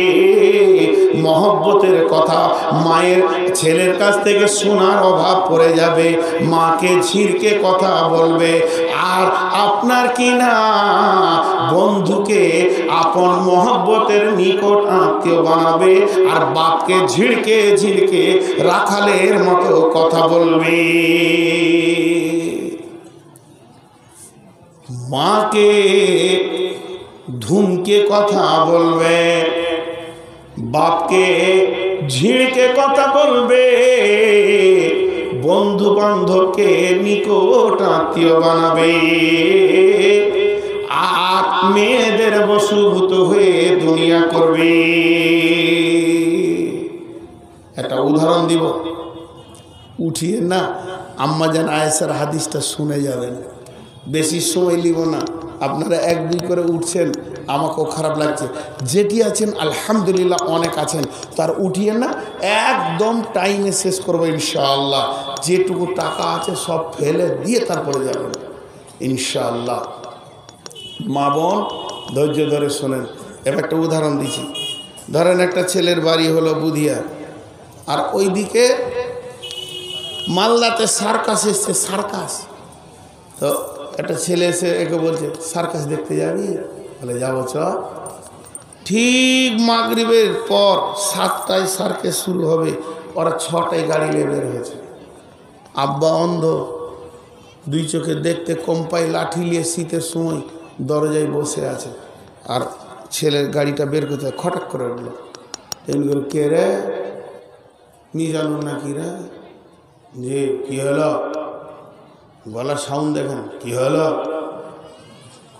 মহব্বতের কথা। মায়ের ছেলের কাছ থেকে শোনার অভাব পড়ে যাবে, মাকে ঝিড়কে কথা বলবে। আর আপনার কি না বন্ধুকে আপন মহব্বতের নিকট আত্মীয় বানাবে, আর বাপকে ঝিড়কে ঝিড়কে রাখালের মতো কথা বলবে। মাকে ধুমকে কথা বলবে, বাপকে ঝিড়কে কথা বলবে, বন্ধু বান্ধবকে নিকট আত্মীয় বানাবে, আর মেয়েদের বশীভূত হয়ে দুনিয়া করবে। একটা উদাহরণ দিব, উঠিয়ে না আম্মা জান আয়েশার হাদিসটা শুনে যাবেন। বেশি সময় নিব না, আপনারা এক দুই করে উঠছেন, আমাকেও খারাপ লাগছে। যেটি আছেন আলহামদুলিল্লাহ, অনেক আছেন, তার উঠিয়ে না একদম টাইমে শেষ করবো ইনশাআল্লাহ। যেটুকু টাকা আছে সব ফেলে দিয়ে তারপরে যাবেন ইনশাআল্লাহ। মা বোন ধৈর্য ধরে শোনেন। এবার একটা উদাহরণ দিচ্ছি। ধরেন একটা ছেলের বাড়ি হলো বুধিয়া, আর ওইদিকে মালদাতে সার্কাস এসছে। সার্কাস তো একটা ছেলে এসে একে বলছে, সার্কাস দেখতে যাবি? বলে যাবো চ। ঠিক মাগরিবের পর 7টায় সার্কাস শুরু হবে, ওরা 6টায় গাড়ি নিয়ে বের হয়েছে। আব্বা অন্ধ, দুই চোখে দেখতে কম পায়, লাঠি নিয়ে শীতের সময় দরজায় বসে আছে। আর ছেলের গাড়িটা বের করতে খটাক করে উঠলো। এমনি করে, কে রে? নি জানুন না কি রে? যে কি হলো? গলার সাউন্ড দেখেন। কি হলো?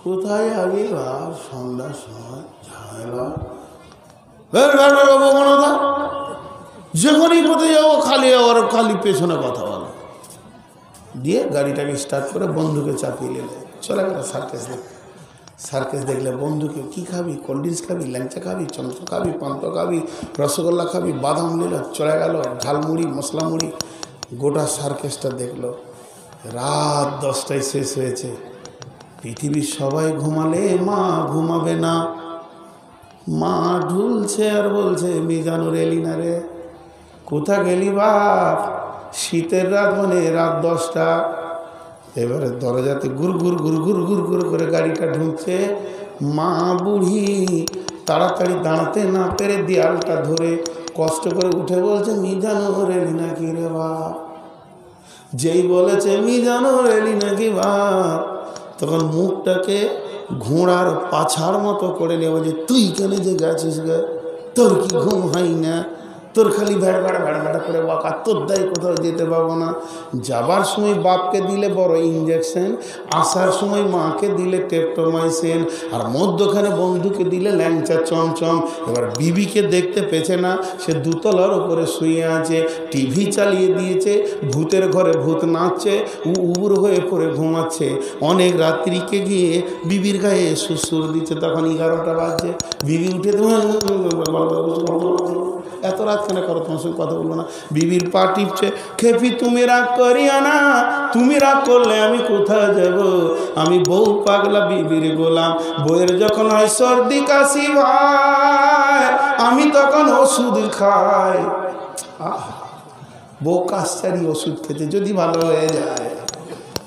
কোথায় আগে সন্ধ্যার সময় ঝামেলা। যখনই কোথায় যাবো খালি পেছনে কথা বলো। দিয়ে গাড়িটাকে স্টার্ট করে বন্ধুকে চাপিয়ে নিলে চলে গেল সার্কেস দেখলে বন্ধুকে কি খাবি, কোল্ড ড্রিঙ্কস খাবি, ল্যাংচা খাবি, চমচম খাবি, পান্ত খাবি, রসগোল্লা খাবি, বাদাম নিল, চলে গেল ঝালমুড়ি মশলা মুড়ি। গোটা সার্কেসটা দেখলো। রাত 10টায় শেষ হয়েছে। পৃথিবীর সবাই ঘুমালে মা ঘুমাবে না। মা ঢুলছে আর বলছে মিজানুর এলি না রে, কোথা গেলি বাপ? শীতের রাত মানে রাত 10টা। এবারে দরজাতে গুর গুর গুর গুর গুর গুর করে গাড়িটা ঢুকছে। মা বুড়ি তাড়াতাড়ি দাঁড়াতে না পেরে দেয়ালটা ধরে কষ্ট করে উঠে বলছে মিজানুর এলি নাকি রে বাপ? যেই বলেছে মিজানুর এলি নাকি বাপ, তখন মুখটাকে ঘোড়ার পাছার মতো করে নিয়ে বলছে তুই কেন যে গেছিস গে? তোর কি ঘুম হয় না? তোর খালি ভ্যাড় ভ্যাড় ভ্যাড় ভ্যাড় করে বাঁকা, তোর দায় কোথাও যেতে পারবো না। যাবার সময় বাপকে দিলে বড় ইঞ্জেকশন, আসার সময় মাকে দিলে টেপটোমাইসিন, আর মধ্যখানে বন্ধুকে দিলে ল্যাংচা চমচম। এবার বিবিকে দেখতে পেছে না, সে দুতলার উপরে শুয়ে আছে, টিভি চালিয়ে দিয়েছে, ভূতের ঘরে ভূত নাচছে, উবুর হয়ে পড়ে ঘুমাচ্ছে। অনেক রাত্রিকে গিয়ে বিবির গায়ে সুসুর দিচ্ছে, তখন 11টা বাজছে। বিবি উঠে এত রাত কেন করো, তোমার সঙ্গে কথা বলবো না। বিবির পা টিপছে, খেপি তুমি রাগ করিও না, তুমি রাগ করলে আমি কোথায় যাব? আমি বউ পাগলা বিবির গোলাম। বউয়ের যখন হয় সর্দি কাশি ভাই, আমি তখন ওষুধ খাই। বউ কাশারি ওষুধ খেতে যদি ভালো হয়ে যায়।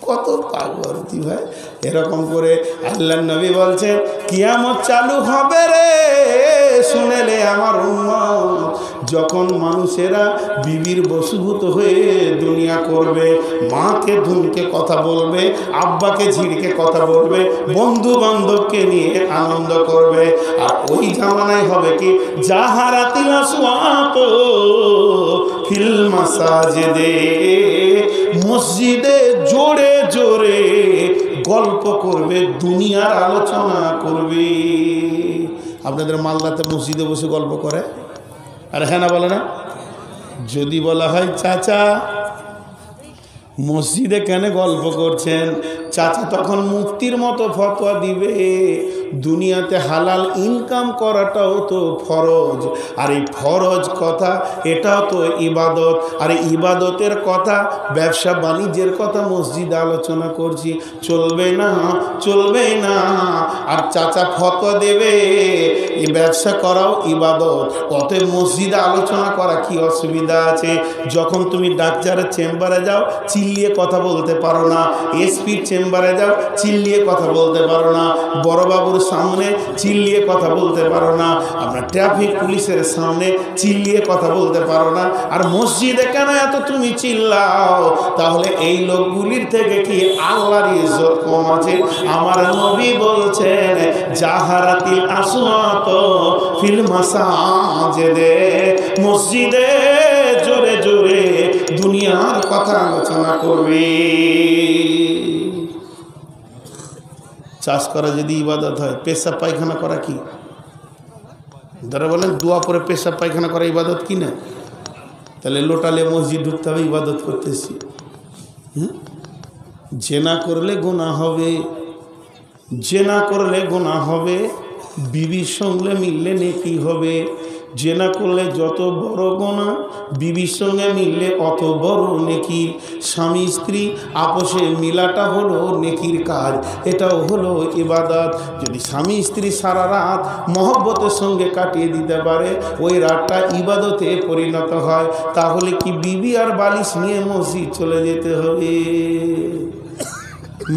কত পাগলতি ভাই। এরকম করে আল্লাহর নবী বলছেন কিয়ামত চালু হবে রে, শুনেলে আমার উম্মত, যখন মানুষেরা বিবির বশীভূত হয়ে দুনিয়া করবে, মাকে ধুমকে কথা বলবে, আব্বাকে ঝিড়কে কথা বলবে, বন্ধু বান্ধবকে নিয়ে আনন্দ করবে। আর ওই জামানায় হবে কি জাহারাতিল আসওয়াত ফিল মাসাজিদে, মসজিদে জোরে জোরে গল্প করবে, দুনিয়ার আলোচনা করবে। আপনাদের মালদাতে মসজিদে বসে গল্প করে? আর হ্যাঁ না বলে না? যদি বলা হয় চাচা মসজিদে কেন গল্প করছেন, চাচা তখন মুফতির মতো ফতোয়া দিবে, দুনিয়াতে হালাল ইনকাম করাটাও তো ফরজ, আর এই ফরজ কথা এটাও তো ইবাদত, আর ইবাদতের কথা, ব্যবসা বাণিজ্যের কথা মসজিদে আলোচনা করছি, চলবে না চলবে না। আর চাচা ফতোয়া দেবে এই ব্যবসা করাও ইবাদত, অতএব মসজিদে আলোচনা করা কি অসুবিধা আছে? যখন তুমি ডাক্তারের চেম্বারে যাও চিল্লিয়ে কথা বলতে পারো না, এসপির চেম্বারে যাও চিল্লিয়ে কথা বলতে পারো না, বড়বাবুর সামনে চিল্লিয়ে কথা বলতে পারো না, আমরা ট্রাফিক পুলিশের সামনে চিল্লিয়ে কথা বলতে পারো না। আর মসজিদে কেন এত তুমি চিল্লাও? তাহলে এই লোকগুলির থেকে কি আল্লাহর ইজ্জত কম আছে? আমার নবী বলছেন জাহারাতিল আসওয়াত ফিল মাসাজিদে, মসজিদে জোরে জোরে দুনিয়ার কথা আলোচনা করবে। চাষ করা যদি ইবাদত হয়, পেশাব পায়খানা করা কি? যারা বলেন দোয়া করে পেশাব পায়খানা করা ইবাদত কি না? তাহলে লোটালে মসজিদ ঢুকতে হবে ইবাদত করতেছি। জেনা করলে গুনাহ হবে, জেনা করলে গুনাহ হবে, বিবির সঙ্গে মিললে নেকি হবে। জেনা করলে যত বড় গুনাহ, বিবির সঙ্গে মিললে অত বড় নেকি। স্বামী স্ত্রী আপোষে মিলাটা হলো নেকির কাজ, এটাও হলো ইবাদত। যদি স্বামী স্ত্রী সারা রাত মহব্বতের সঙ্গে কাটিয়ে দিতে পারে, ওই রাতটা ইবাদতে পরিণত হয়। তাহলে কি বিবি আর বালিশ নিয়ে মসজিদ চলে যেতে হবে?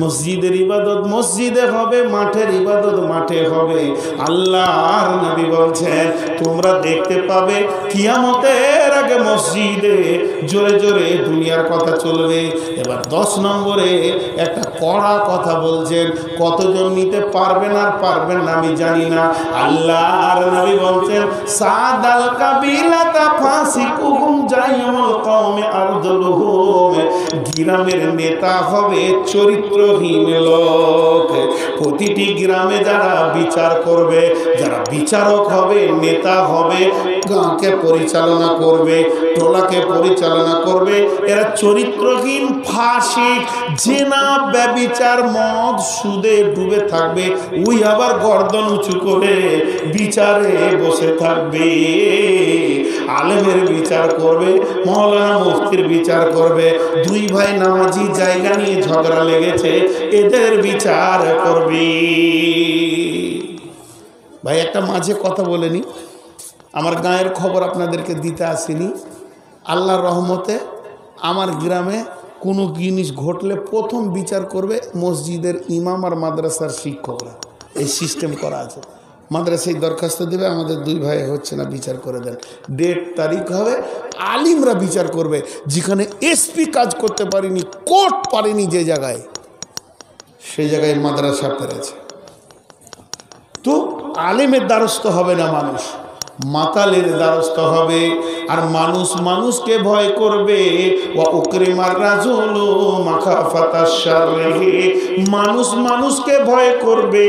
মসজিদের ইবাদত মসজিদে হবে, মাঠের ইবাদত মাঠে হবে। আল্লাহর নবী বলছেন তোমরা দেখতে পাবে কিয়ামতের আগে মসজিদে জোরে জোরে দুনিয়ার কথা চলবে। এবার 10 নম্বরে একটা কড়া কথা বলছেন, কতজন নিতে পারবেন আর পারবেন না আমি জানি না। আল্লাহর নবী বলছেন সাদাল কাবিলাতা ফাসিকুহুম জাইমুল কওমে আরদুলুহুম, গ্রামের নেতা হবে চরিত্রহীন লোক। প্রতিটি গ্রামে যারা বিচার করবে, যারা বিচারক হবে, নেতা হবে, গাঁকে পরিচালনা করবে, টোলাকে পরিচালনা করবে। এরা চরিত্রহীন, ফাসিক, জেনা, ব্যভিচার, মদ, সুদে ডুবে থাকবে। ওই আবার গর্দন উঁচু করে বিচারে বসে থাকবে। আলেমের বিচার করবে, মওলানা মুফতির বিচার করবে। দুই ভাই নামাজি জায়গা নিয়ে ঝগড়া লেগেছে, এদের বিচার করবে। ভাই একটা মাঝে কথা বলেনি, আমার গায়ের খবর আপনাদেরকে দিতে আসিনি। আল্লাহর রহমতে আমার গ্রামে কোনো জিনিস ঘটলে প্রথম বিচার করবে মসজিদের ইমাম আর মাদ্রাসার শিক্ষকরা। এই সিস্টেম করা আছে। মাদ্রাসায় দরখাস্ত দেবে, আমাদের দুই ভাই হচ্ছে না, বিচার করে দেন। ডেট তারিখ হবে, আলিমরা বিচার করবে। যেখানে এসপি কাজ করতে পারেনি, কোর্ট পারেনি, যে জায়গায়, সেই জায়গায় মাদ্রাসা পেরেছে। তো আলেমের দ্বারস্থ হবে না মানুষ, মাতালের দ্বারস্থ হবে। আর মানুষ মানুষকে ভয় করবে। মানুষ মানুষকে ভয় করবে,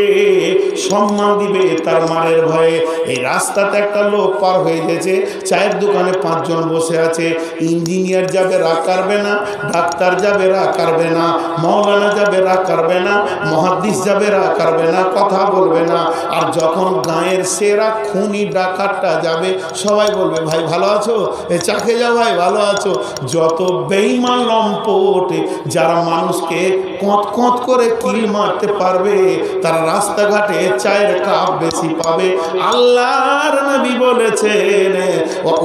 সম্মান দিবে তার মারের ভয়ে। এই রাস্তাতে একটা লোক পার হয়ে গেছে, চায়ের দোকানে 5 জন বসে আছে। ইঞ্জিনিয়ার যাবে, রাগ কাটবে না। ডাক্তার যাবে, রাগ কাটবে না। মৌলানা যাবে, রাগ কাটবে না। মুহাদ্দিস যাবে, রাগ কাটবে না, কথা বলবে না। আর যখন গায়ের সেরা খুনি ডাকাতটা যাবে, সবাই বলবে, ভাই ভালো আছো, এ চা খেয়ে যাও, ভাই ভালো আছো। যত বেঈমান লম্পট যারা মানুষকে কঁত কঁত করে কিল মারতে পারবে, তারা রাস্তাঘাটে চায়ের কাপ বেশি পাবে। আল্লাহর নবী বলেছেন,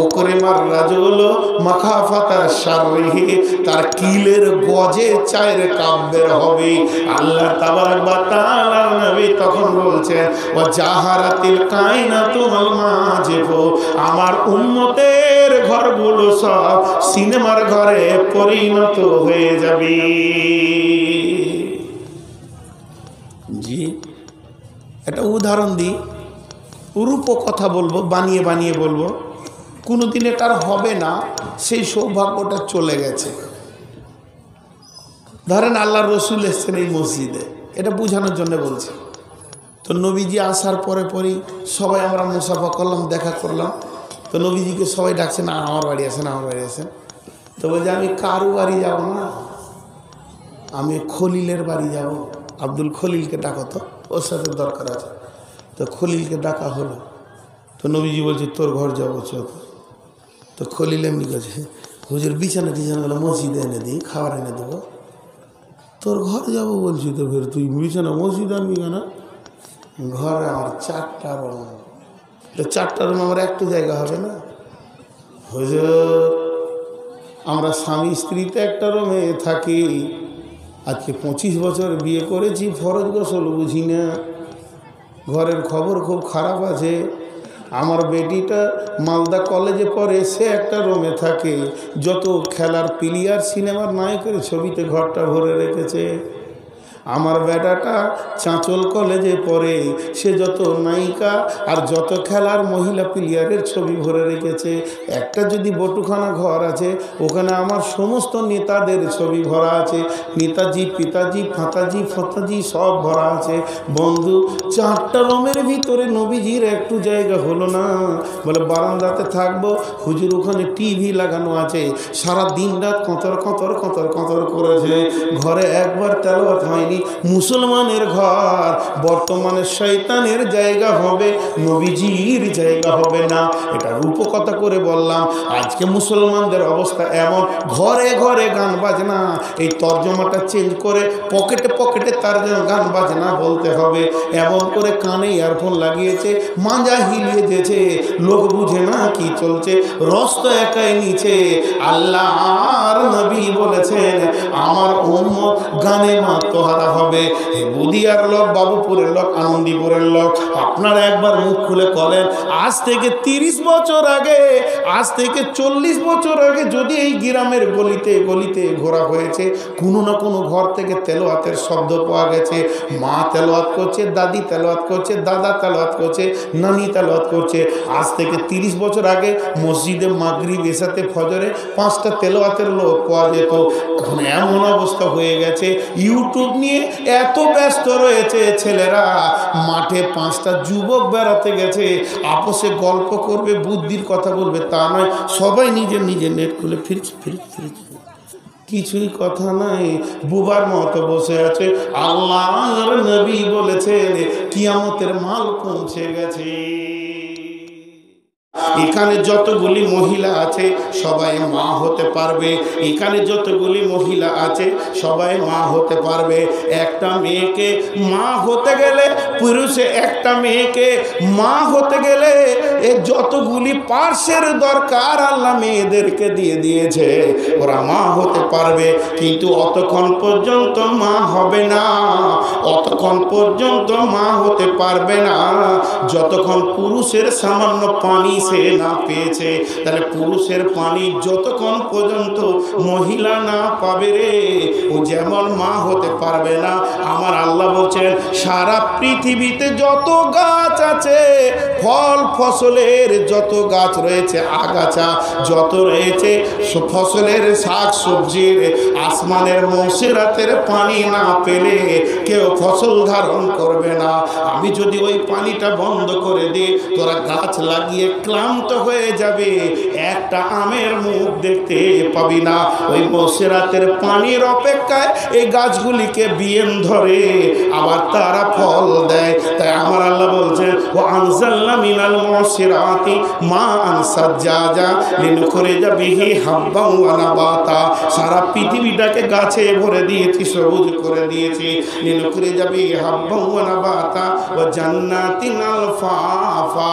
ওকরিমার রাজুল মাখাফাতা শাররিহি, তার কিলের গজে চায়ের কাপ বের হবে। আল্লাহ তাবারক ওয়া তাআলার নবী তখন বলছেন, ওয়া জাহারাতিল কায়নাতু ওয়াল মাজিফু, আমার উম্মতের ঘরগুলো সব সিনেমার ঘরে পরিণত হয়ে যাবে। জি, একটা উদাহরণ দিই, রূপ কথা বলবো, বানিয়ে বানিয়ে বলবো। কোনোদিন এটার হবে না, সেই সৌভাগ্যটা চলে গেছে। ধরেন আল্লাহর রসুল এসছেন এই মসজিদে, এটা বোঝানোর জন্য বলছি। তো নবীজি আসার পরে পরেই সবাই আমরা মুসাফা করলাম, দেখা করলাম। তো নবীজিকে সবাই ডাকছে, না আমার বাড়ি আসেন, আমার বাড়ি আসেন। তো বলছে, আমি কারু বাড়ি যাব না, আমি খলিলের বাড়ি যাব। আব্দুল খলিলকে ডাকো তো, ওর সাথে দরকার আছে। তো খলিলকে ডাকা হলো। তো নবীজি বলছে, তোর ঘর যাবো চোখ। তো খলিল এমনি গেছে, হুজুর বিছানা টিছানাগুলো মসজিদে এনে দিই, খাবার এনে দেবো। তোর ঘর যাবো বলছি, তো ফের তুই বিছানা মসজিদ আনবি কেন? ঘরে আমার 4টা রুম, তো 4টা রুম আমার একটা জায়গা হবে না? হুজুর আমরা স্বামী স্ত্রীতে একটা রুমে থাকি, আজকে 25 বছর বিয়ে করেছি, ফরজ গোসল বুঝি না, ঘরের খবর খুব খারাপ আছে। আমার বেটিটা মালদা কলেজে পড়ে, সে একটা রুমে থাকে, যত খেলার প্লেয়ার, সিনেমার নায়কের ছবিতে ঘরটা ভরে রেখেছে। আমার বেটাটা চাঁচল কলেজে পড়ে, সে যত নায়িকা আর যত খেলার মহিলা প্লেয়ারের ছবি ভরে রেখেছে। একটা যদি বটুখানা ঘর আছে, ওখানে আমার সমস্ত নেতাদের ছবি ভরা আছে, নেতাজি, পিতাজি, ফাতাজি, ফতাজি সব ভরা আছে। বন্ধু, 4টা রুমের ভিতরে নবীজির একটু জায়গা হলো না। বলে বারান্দাতে থাকবো, হুজুর ওখানে টিভি লাগানো আছে, সারা দিন রাত কতর কতর কতর কতর করেছে, ঘরে একবার তেলাওয়াত হয়নি। মুসলমানের ঘর বর্তমানে শয়তানের জায়গা হবে, নবীজির জায়গা হবে না। এটা রূপকথা করে বললাম। আজকে মুসলমানদের অবস্থা এমন, ঘরে ঘরে গান বাজনা। এই তর্জমাটা চেঞ্জ করে পকেটে পকেটে তার গান বাজনা বলতে হবে। এমন করে কানে ইয়ারফোন লাগিয়েছে, মাজা হিলিয়ে দিয়েছে, লোক বুঝে না কি চলছে, রস্ত একাই নিচে। আল্লাহর নবী বলেছেন, আমার উম্মত গানে মাতোহারা হবে। হে বুদিয়ার লোক, বাবুপুরের লোক, আনন্দীপুরের লোক, আপনারা একবার মুখ খুলে বলেন, আজ থেকে 30 বছর আগে, আজ থেকে 40 বছর আগে যদি এই গ্রামের গলিতে গলিতে ঘোরা হয়েছে, কোনো না কোনো ঘর থেকে তেলাওয়াতের শব্দ পাওয়া গেছে। মা তেলাওয়াত করছে, দাদি তেলাওয়াত করছে, দাদা তেলাওয়াত করছে, নানি তেলাওয়াত করছে। আজ থেকে 30 বছর আগে মসজিদে মাগরিব, এশাতে, ফজরে 5টা তেলাওয়াতের লোক পাওয়া যেত। এখন এমন অবস্থা হয়ে গেছে, ইউটিউব নিয়ে নিয়ে এত ব্যস্ত রয়েছে, ছেলেরা মাঠে 5টা যুবক বেড়াতে গেছে, আপোষে গল্প করবে, বুদ্ধির কথা বলবে তা নয়, সবাই নিজের নিজের নেট খুলে ফিরছে, কিছুই কথা নাই, বুবার মতো বসে আছে। আল্লাহর নবী বলেছেন কিয়ামতের মাল পৌঁছে গেছে। এখানে যতগুলি মহিলা আছে সবাই মা হতে পারবে, এখানে যতগুলি মহিলা আছে সবাই মা হতে পারবে। একটা মেয়েকে মা হতে গেলে, পুরুষে একটা মেয়েকে মা হতে গেলে এ যতগুলি পার্শ্বের দরকার আল্লাহ মেয়েদেরকে দিয়ে দিয়েছে, ওরা মা হতে পারবে। কিন্তু অতক্ষণ পর্যন্ত মা হবে না, অতক্ষণ পর্যন্ত মা হতে পারবে না যতক্ষণ পুরুষের সামান্য পানি সে না পেয়েছে। তাহলে পুরুষের পানি যতক্ষণ পর্যন্ত মহিলা না পাবে রে, ও যেমন মা হতে পারবে না। আমার আল্লাহ বলছেন সারা পৃথিবীতে যত গাছ আছে, ফল ফসলের যত গাছ রয়েছে, আগাছা যত রয়েছে, ফসলের শাক সবজির, আসমানের মৌসিরাতের পানি না পেলে কেউ ফসল ধারণ করবে না। আমি যদি ওই পানিটা বন্ধ করে দিই, তোরা গাছ লাগিয়ে ক্লান্ত হয়ে যাবে, একটা আমের মুখ দেখতে পাবি না। ওই মৌসিরাতের পানির অপেক্ষায় এই গাছগুলিকে বিয়েন ধরে, আবার তারা ফল দেয়। তাই আমার আল্লাহ বলছেন ও আনজালনা মিনাল মৌসিরাতি মাআন সাজ্জাজা লিনুখরিজা বিহি হাব্বান ওয়া নাবাতা। সারা পৃথিবীটাকে গাছে ভরে দিয়েছি, সবুজ করে দিয়েছি। লিনুখরিজা বিহি হাব্বান ওয়া নাবাতা ওয়া জান্নাতিন আলফাফা।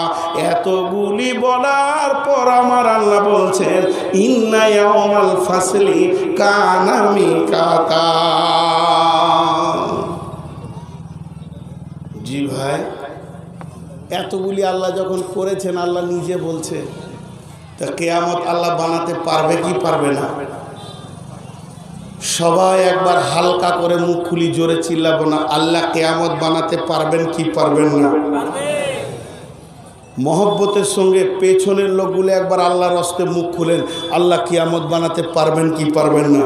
এতগুলি বলার পর আমার আল্লাহ বলছেন ইন্না ইয়াউমাল ফাসলি কানা মিকাতা। জি ভাই, এতগুলি আল্লাহ যখন করেছেন, আল্লাহ নিজে বলছে, তা কিয়ামত আল্লাহ বানাতে পারবে কি পারবে না? সবাই একবার হালকা করে মুখ খুলি, জোরে চিল্লাবো না, আল্লাহ কিয়ামত বানাতে পারবেন কি পারবেন না? মহব্বতের সঙ্গে পেছনের লোকগুলো একবার আল্লাহর হস্তে মুখ খুলেন, আল্লাহ কিয়ামত বানাতে পারবেন কি পারবেন না?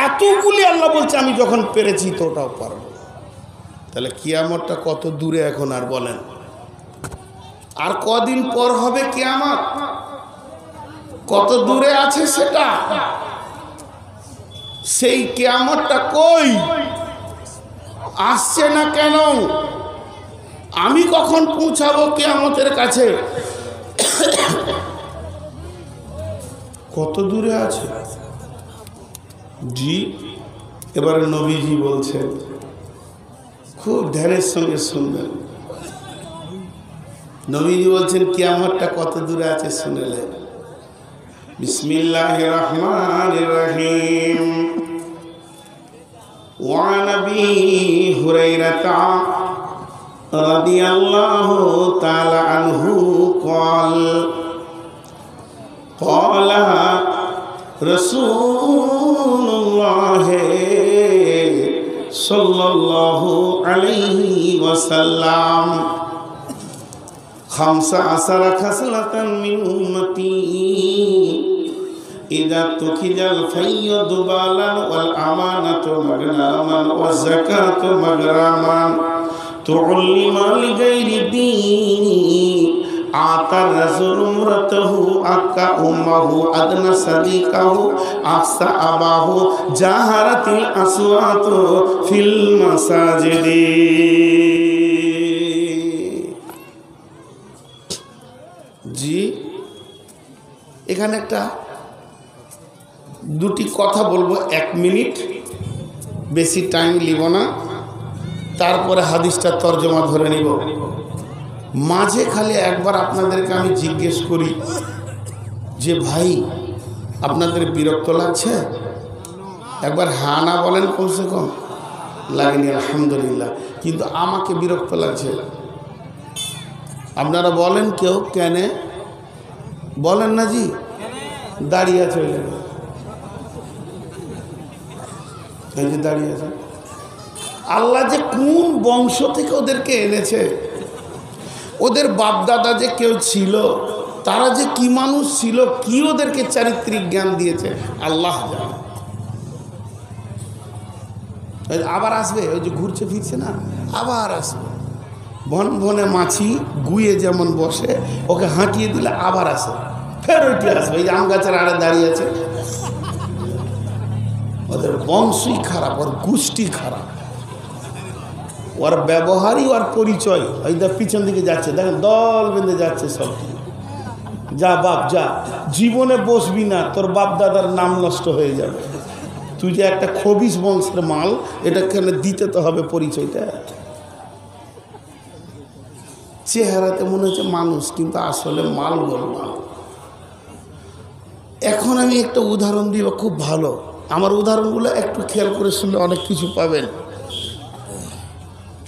এতগুলি আল্লাহ বলছে আমি যখন পেরেছি তো ওটাও পারবো। তাহলে কিয়ামতটা কত দূরে এখন আর বলেন? আর কদিন পর হবে কিয়ামত, কত দূরে আছে সেটা? সেই কিয়ামতটা কই আসছে না কেন? আমি কখন পৌঁছাবো কিয়ামতের কাছে? কত দূরে আছে? জি, এবারে নবীজি বলছেন, খুব ধ্যানের সঙ্গে শুনবেন। নবীজি বলছেন কিয়ামতটা কত দূরে আছে শুনেলে। বিসমিল্লাহির রহমানির রহিম। ওয়া নবী হুরায়রা রাদিয়াল্লাহু তাআলা আনহু قال قال রাসূলুল্লাহ সাল্লাল্লাহু আলাইহি ওয়াসাল্লাম খামসা আসারা খাসলাতান মিন উম্মতি ইযা তুখিজাল ফাইয়্যু বালান ওয়াল আমানাতু মাগনামান ওয়াজ যাকাতু মাগরামান তুউল্লিমা লিগাইরি দীনি আতার রাসূল উমরাতাহু আক্কা উম্মাহু আদনা সাদিকাহু আফসা আবাহু জাহারাতিল আসওয়াতু ফিল মাসাজিদি। জি, এখানে একটা দুটি কথা বলবো, 1 মিনিট, বেশি টাইম নিব না, তারপরে হাদিসটা তর্জমা ধরে নিব। মাঝে খালি একবার আপনাদেরকে আমি জিজ্ঞেস করি যে ভাই আপনাদের বিরক্ত লাগছে? একবার হ্যাঁ না বলেন, কমসে কম। লাগেনি আলহামদুলিল্লাহ, কিন্তু আমাকে বিরক্ত লাগছে। আপনারা বলেন কেউ, কেন বলেন না? জি, দাঁড়িয়ে আছে, এই যে দাঁড়িয়ে আছে। আল্লাহ যে কোন বংশ থেকে ওদেরকে এনেছে, ওদের বাপদাদা যে কেউ ছিল, তারা যে কি মানুষ ছিল, কি ওদেরকে চারিত্রিক জ্ঞান দিয়েছে আল্লাহ জানে। আবার আসবে, ওই যে ঘুরছে ফিরছে না, আবার আসবে। বন বনে মাছি গুয়ে যেমন বসে, ওকে হাঁটিয়ে দিলে আবার আসে, ফের ওইটি আসবে। এই আম গাছের আড়ে দাঁড়িয়ে আছে, ওদের বংশই খারাপ, ওর গোষ্ঠী খারাপ, ওর ব্যবহারই ওর পরিচয়। ওই দেখ পিছন দিকে যাচ্ছে, দেখেন দল বেঁধে যাচ্ছে সব। যা বাপ যা, জীবনে বসবি না, তোর বাপ দাদার নাম নষ্ট হয়ে যাবে। তুই যে একটা খবিস বংশের মাল, এটা কেন দিতে তো হবে পরিচয়টা। চেহারাতে মনে হচ্ছে মানুষ, কিন্তু আসলে মাল বলবো। এখন আমি একটা উদাহরণ দিব, খুব ভালো। আমার উদাহরণগুলো একটু খেয়াল করে শুনলে অনেক কিছু পাবেন।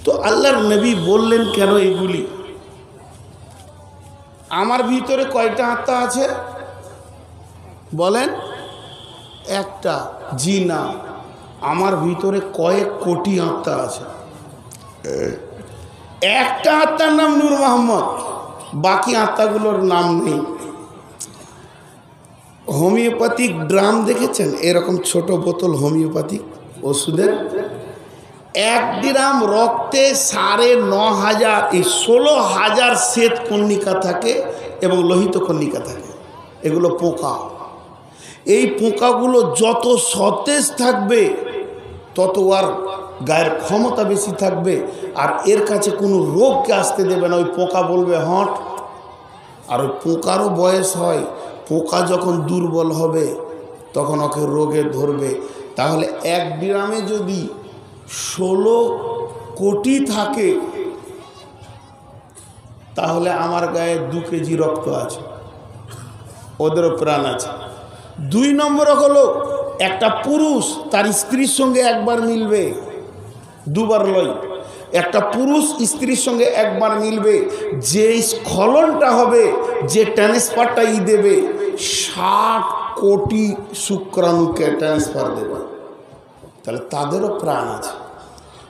তো আল্লাহর নবী বললেন কেন এগুলি? আমার ভিতরে কয়টা আত্মা আছে বলেন? একটা। জি না, আমার ভিতরে কয়েক কোটি আত্মা আছে। একটা আত্মার নাম নূর মোহাম্মদ, বাকি আত্মাগুলোর নাম নেই। হোমিওপ্যাথিক ড্রাম দেখেছেন? এরকম ছোট বোতল হোমিওপ্যাথিক ওষুধের, 1 গ্রাম রক্তে 9,500 16,000 শ্বেত কণিকা থাকে এবং লোহিত কণিকা থাকে। এগুলো পোকা। এই পোকাগুলো যত সতেজ থাকবে তত আর গায়ের ক্ষমতা বেশি থাকবে, আর এর কাছে কোনো রোগকে আসতে দেবে না। ওই পোকা বলবে হট। আর ওই পোকারও বয়স হয়, পোকা যখন দুর্বল হবে তখন ওকে রোগে ধরবে। তাহলে 1 গ্রামে যদি 16 কোটি থাকে, তাহলে আমার গায়ে 2 কেজি রক্ত আছে, ওদেরও প্রাণ আছে। 2 নম্বর হলো, একটা পুরুষ তার স্ত্রীর সঙ্গে একবার মিলবে, 2 বার লয়। একটা পুরুষ স্ত্রীর সঙ্গে একবার মিলবে, যে স্খলনটা হবে, যে ট্রান্সফারটা দেবে, 60 কোটি শুক্রাণুকে ট্রান্সফার দেবে। তাহলে তাদেরও প্রাণ আছে।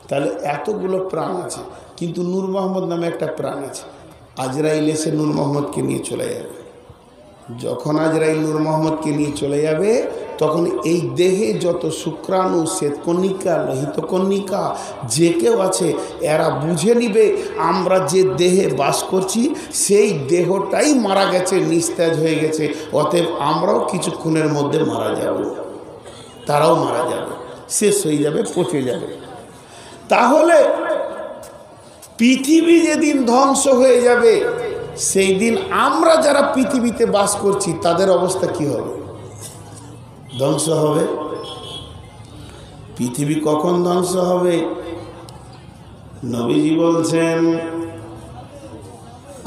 তাহলে এতগুলো প্রাণ আছে, কিন্তু নূর মোহাম্মদ নামে একটা প্রাণ আছে। আজরাইল এসে নূর মোহাম্মদকে নিয়ে চলে যাবে। যখন আজরাইল নূর মোহাম্মদকে নিয়ে চলে যাবে, তখন এই দেহে যত শুক্রাণু, শ্বেতকণিকা, লোহিত কণিকা যে কেউ আছে, এরা বুঝে নিবে আমরা যে দেহে বাস করছি সেই দেহটাই মারা গেছে, নিস্তেজ হয়ে গেছে। অতএব আমরাও কিছুক্ষণের মধ্যে মারা যাব, তারাও মারা যাবে, শেষ হয়ে যাবে, পচে যাবে। তাহলে পৃথিবী যেদিন ধ্বংস হয়ে যাবে, সেই দিন আমরা যারা পৃথিবীতে বাস করছি তাদের অবস্থা কি হবে? ধ্বংস হবে। পৃথিবী কখন ধ্বংস হবে? নবীজি বলছেন,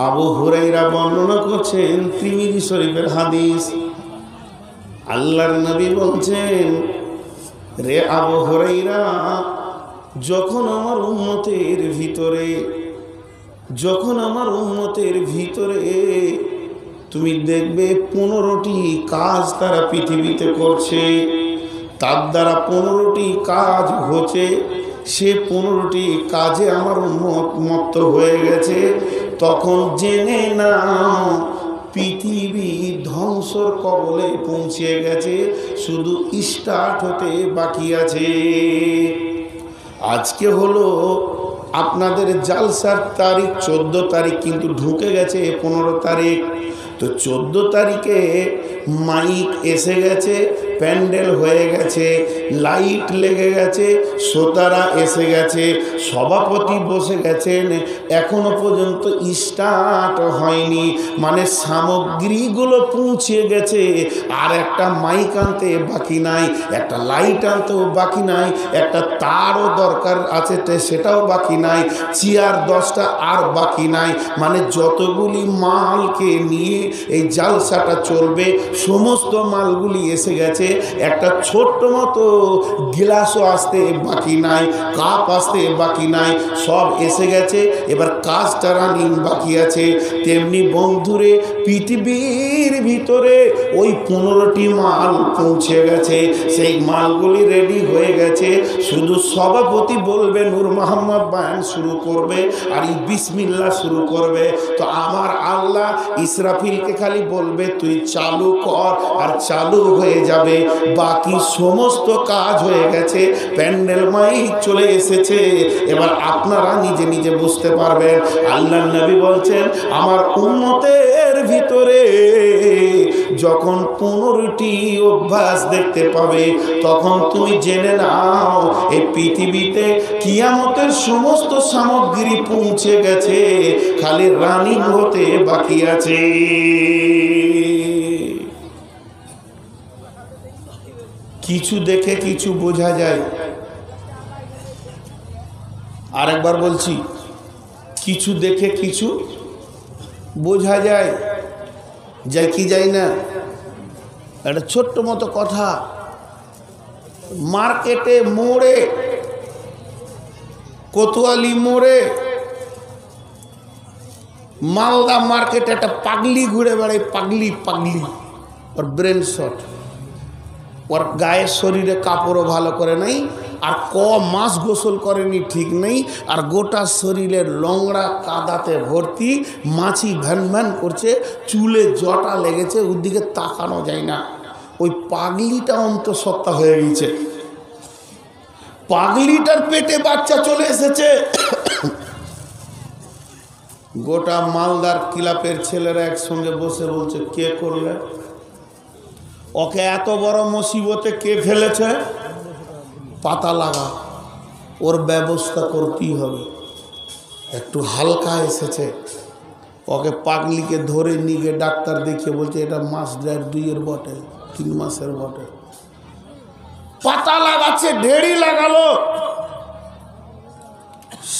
আবু হুরায়রা বর্ণনা করছেন, তিরমিজি শরীফের হাদিস। আল্লাহর নবী বলছেন, রে আবু হুরায়রা, যখন আমার উম্মতের ভিতরে তুমি দেখবে 15টি কাজ তারা পৃথিবীতে করছে, তার দ্বারা 15টি কাজ হচ্ছে, সে 15টি কাজে আমার উম্মত মত্ত হয়ে গেছে, তখন জেনে নাও পৃথিবী ধ্বংসর কবলে পৌঁছে গেছে, শুধু স্টার্ট হতে বাকি আছে। আজকে হলো আপনাদের জালসার তারিখ 14 তারিখ, কিন্তু ঢুকে গেছে 15 তারিখ। তো 14 তারিখে মাইক এসে গেছে, প্যান্ডেল হয়ে গেছে, লাইট লেগে গেছে, শ্রোতারা এসে গেছে, সভাপতি বসে গেছেন, এখনো পর্যন্ত স্টার্ট হয়নি। মানে সামগ্রীগুলো পৌঁছে গেছে, আর একটা মাইক আনতে বাকি নাই, একটা লাইট আনতেও বাকি নাই, একটা তারও দরকার আছে সেটাও বাকি নাই, চেয়ার 10টা আর বাকি নাই। মানে যতগুলি মালকে নিয়ে এই জালসাটা চলবে, সমস্ত মালগুলি এসে গেছে। একটা ছোট্ট মতো গ্লাসও আসতে বাকি নাই, কাপ আসতে বাকি নাই, সব এসে গেছে। এবার কাজটা রানিং বাকি আছে। তেমনি বন্ধুরে, পৃথিবীর ভিতরে ওই 15টি মাল পৌঁছে গেছে, সেই মালগুলি রেডি হয়ে গেছে। শুধু সভাপতি বলবে নূর মোহাম্মদ বয়ান শুরু করবে, আর এই বিসমিল্লাহ শুরু করবে। তো আমার আল্লাহ ইসরাফিলকে খালি বলবে তুই চালু কর, আর চালু হয়ে যাবে। যাবে, বাকি সমস্ত কাজ হয়ে গেছে, প্যান্ডেল মাইক চলে এসেছে, এবার আপনারা নিজে নিজে বুঝতে পারবেন। আল্লাহর নবী বলছেন আমার উম্মতের ভিতরে যখন 15টি অভ্যাস দেখতে পাবে তখন তুমি জেনে নাও এই পৃথিবীতে কিয়ামতের সমস্ত সামগ্রী পৌঁছে গেছে, খালি রানিং হতে বাকি আছে। কিছু দেখে কিছু বোঝা যায়। আরেকবার বলছি, কিছু দেখে কিছু বোঝা যায়, যায় কি যায় না? একটা ছোট্ট মতো কথা, মার্কেটে মোড়ে, কোতোয়ালি মোড়ে, মালদা মার্কেটে একটা পাগলি ঘুরে বেড়ায়, পাগলি পাগলি, ওর ব্রেন শট, ওর গায়ের শরীরে কাপড়ও ভালো করে নাই, আর মাস গোসল করেনি ঠিক নেই, আর গোটা শরীরের নোংরা কাদাতে ভর্তি, মাছি ভ্যান ভ্যান করছে, চুলে জটা লেগেছে, ওর দিকে তাকানো যায় না। ওই পাগলিটা অন্তঃসত্ত্বা হয়ে গেছে, পাগলিটার পেটে বাচ্চা চলে এসেছে। গোটা মালদার ক্লাবের ছেলেরা একসঙ্গে বসে বলছে কে করবে ওকে, এত বড় মুসিবতে কে ফেলেছে, পাতা লাগা, ওর ব্যবস্থা করতেই হবে। একটু হালকা এসেছে, ওকে পাগলিকে ধরে নিয়ে ডাক্তার দেখিয়ে বলছে এটা মাস 1.5-2 বটে, 3 মাসের বটে। পাতা লাগাচ্ছে, ঢেড়ি লাগালো।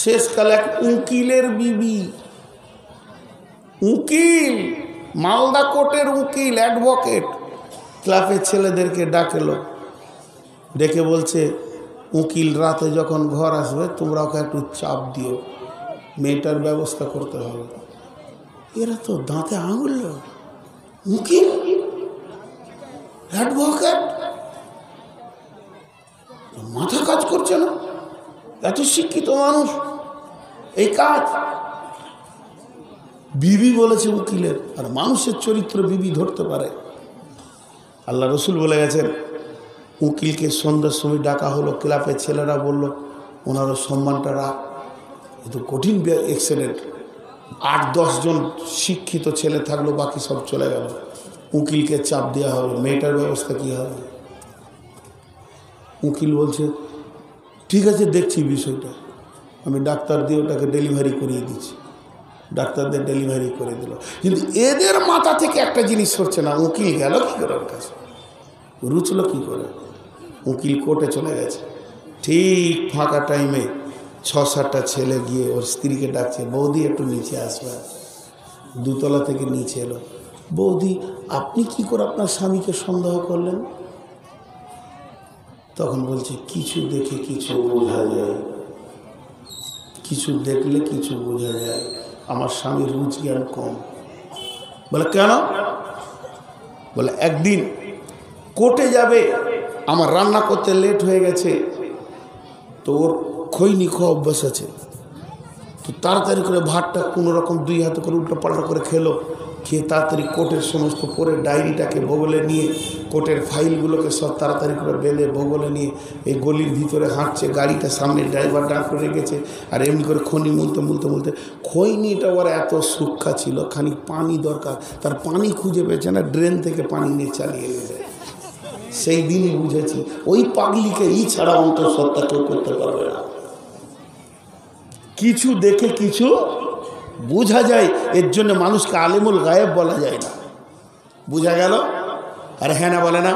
শেষকালে এক উকিলের বিবি, উকিল, মালদা কোর্টের উকিল, অ্যাডভোকেট, ক্লাবের ছেলেদেরকে ডাকলো, ডেকে বলছে উকিল রাতে যখন ঘর আসবে তোমরা ওকে একটু চাপ দিও, মেয়েটার ব্যবস্থা করতে হবে। এরা তো দাঁতে আঙুল, উকিল, অ্যাডভোকেট, মাথা কাজ করছে না, এত শিক্ষিত মানুষ, এই কাজ। বিবি বলেছে উকিলের, আর মানুষের চরিত্র বিবি ধরতে পারে। আল্লাহ রসুল বলে গেছেন উকিলকে সন্ধ্যার সময় ডাকা হলো, ক্লাবের ছেলেরা বলল ওনারও সম্মানটা রাখ, কিন্তু কঠিন অ্যাক্সিডেন্ট, 8-10 জন শিক্ষিত ছেলে থাকলো, বাকি সব চলে গেল। উকিলকে চাপ দেওয়া হবে, মেয়েটার ব্যবস্থা কী হবে? উকিল বলছে ঠিক আছে দেখছি বিষয়টা, আমি ডাক্তার দিয়ে ওটাকে ডেলিভারি করিয়ে দিচ্ছি। ডাক্তারদের ডেলিভারি করে দিল, কিন্তু এদের মাথা থেকে একটা জিনিস সরছে না, উকিল গেল কী করে ওর কাছে, রুচল কী করে? উকিল কোর্টে চলে গেছে, ঠিক ফাঁকা টাইমে 6-7টা ছেলে গিয়ে ওর স্ত্রীকে ডাকছে, বৌদি একটু নিচে আসবে। 2তলা থেকে নিচে এলো, বৌদি আপনি কি করে আপনার স্বামীকে সন্দেহ করলেন? তখন বলছে কিছু দেখে কিছু বোঝা যায়, কিছু দেখলে কিছু বোঝা যায়, আমার স্বামীর রুচি জ্ঞান কম। বলে কেন? বলে একদিন কোর্টে যাবে, আমার রান্না করতে লেট হয়ে গেছে, তো ওর খৈনি খাওয়া অভ্যাস আছে, তো তাড়াতাড়ি করে ভাতটা কোনো রকম 2 হাতে করে উল্টো পাল্টা করে খেলো, খেয়ে তাড়াতাড়ি কোর্টের সমস্ত পরে ডায়েরিটাকে বগলে নিয়ে, কোর্টের ফাইলগুলোকে সব তাড়াতাড়ি করে বেঁধে বগলে নিয়ে এই গলির ভিতরে হাঁটছে, গাড়িটা সামনে ড্রাইভার ডাক করে রেখেছে, আর এমনি করে খনি মুলতে খৈনিটা ওর এত সূক্ষ্ম ছিল, খানিক পানি দরকার, তার পানি খুঁজে পেয়েছে না, ড্রেন থেকে পানি নিয়ে চালিয়ে নেবে। সেই দিনই বুঝেছি ওই পাগলিকে ছাড়া অন্তঃসত্ত্বা কেউ করতে পারবে না। কিছু দেখে কিছু বোঝা যায়, এর জন্য মানুষকে আলেমুল গায়েব বলা যায় না। বোঝা গেল? আর হ্যাঁ না বলে না,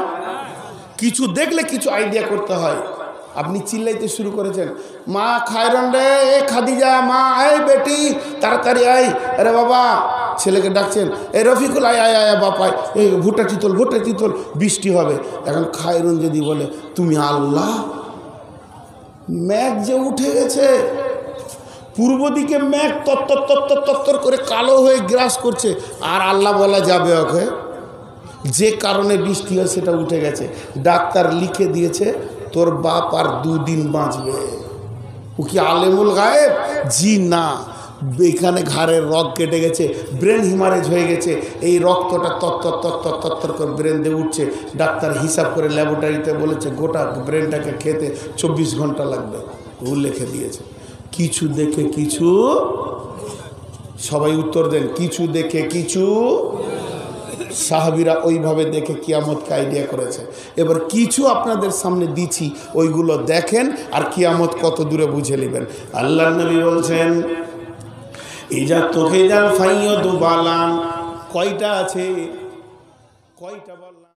কিছু দেখলে কিছু আইডিয়া করতে হয়। আপনি চিল্লাইতে শুরু করেছেন, মা খায়রন রে, এ খাদিজা, মা আয় বেটি তাড়াতাড়ি আয়, আরে বাবা ছেলেকে ডাকছেন, এ রফিকুল আয় আয় আয় বাপায়, এই ভুট্টা চিতল বৃষ্টি হবে। এখন খায়রন যদি বলে তুমি আল্লাহ, মেঘ যে উঠে গেছে, পূর্ব দিকে মেঘ তত্তর করে কালো হয়ে গ্রাস করছে, আর আল্লাহ বলা যাবে ওকে? যে কারণে বৃষ্টি হয় সেটা উঠে গেছে, ডাক্তার লিখে দিয়েছে তোর বাপ আর 2 দিন বাঁচবে। ও কি আলেমুল গায়েব? জি না, এখানে ঘাড়ের রগ কেটে গেছে, ব্রেন হিমারেজ হয়ে গেছে, এই রক্তটা তত্তর তত্তর তত্তর করে ব্রেন দিয়ে উঠছে। ডাক্তার হিসাব করে ল্যাবরেটরিতে বলেছে গোটা ব্রেনটাকে খেতে 24 ঘন্টা লাগবে, ও লিখে দিয়েছে। কিছু দেখে কিছু, সবাই উত্তর দেন, কিছু দেখে কিছু। সাহাবীরা ওইভাবে দেখে কিয়ামতকে আইডিয়া করেছে। এবার কিছু আপনাদের সামনে দিচ্ছি, ওইগুলো দেখেন আর কিয়ামত কত দূরে বুঝে নেবেন। আল্লাহর নবী বলছেন ইজা তোকে জাল ফাইয়দু বালান, কয়টা আছে, কয়টা বল।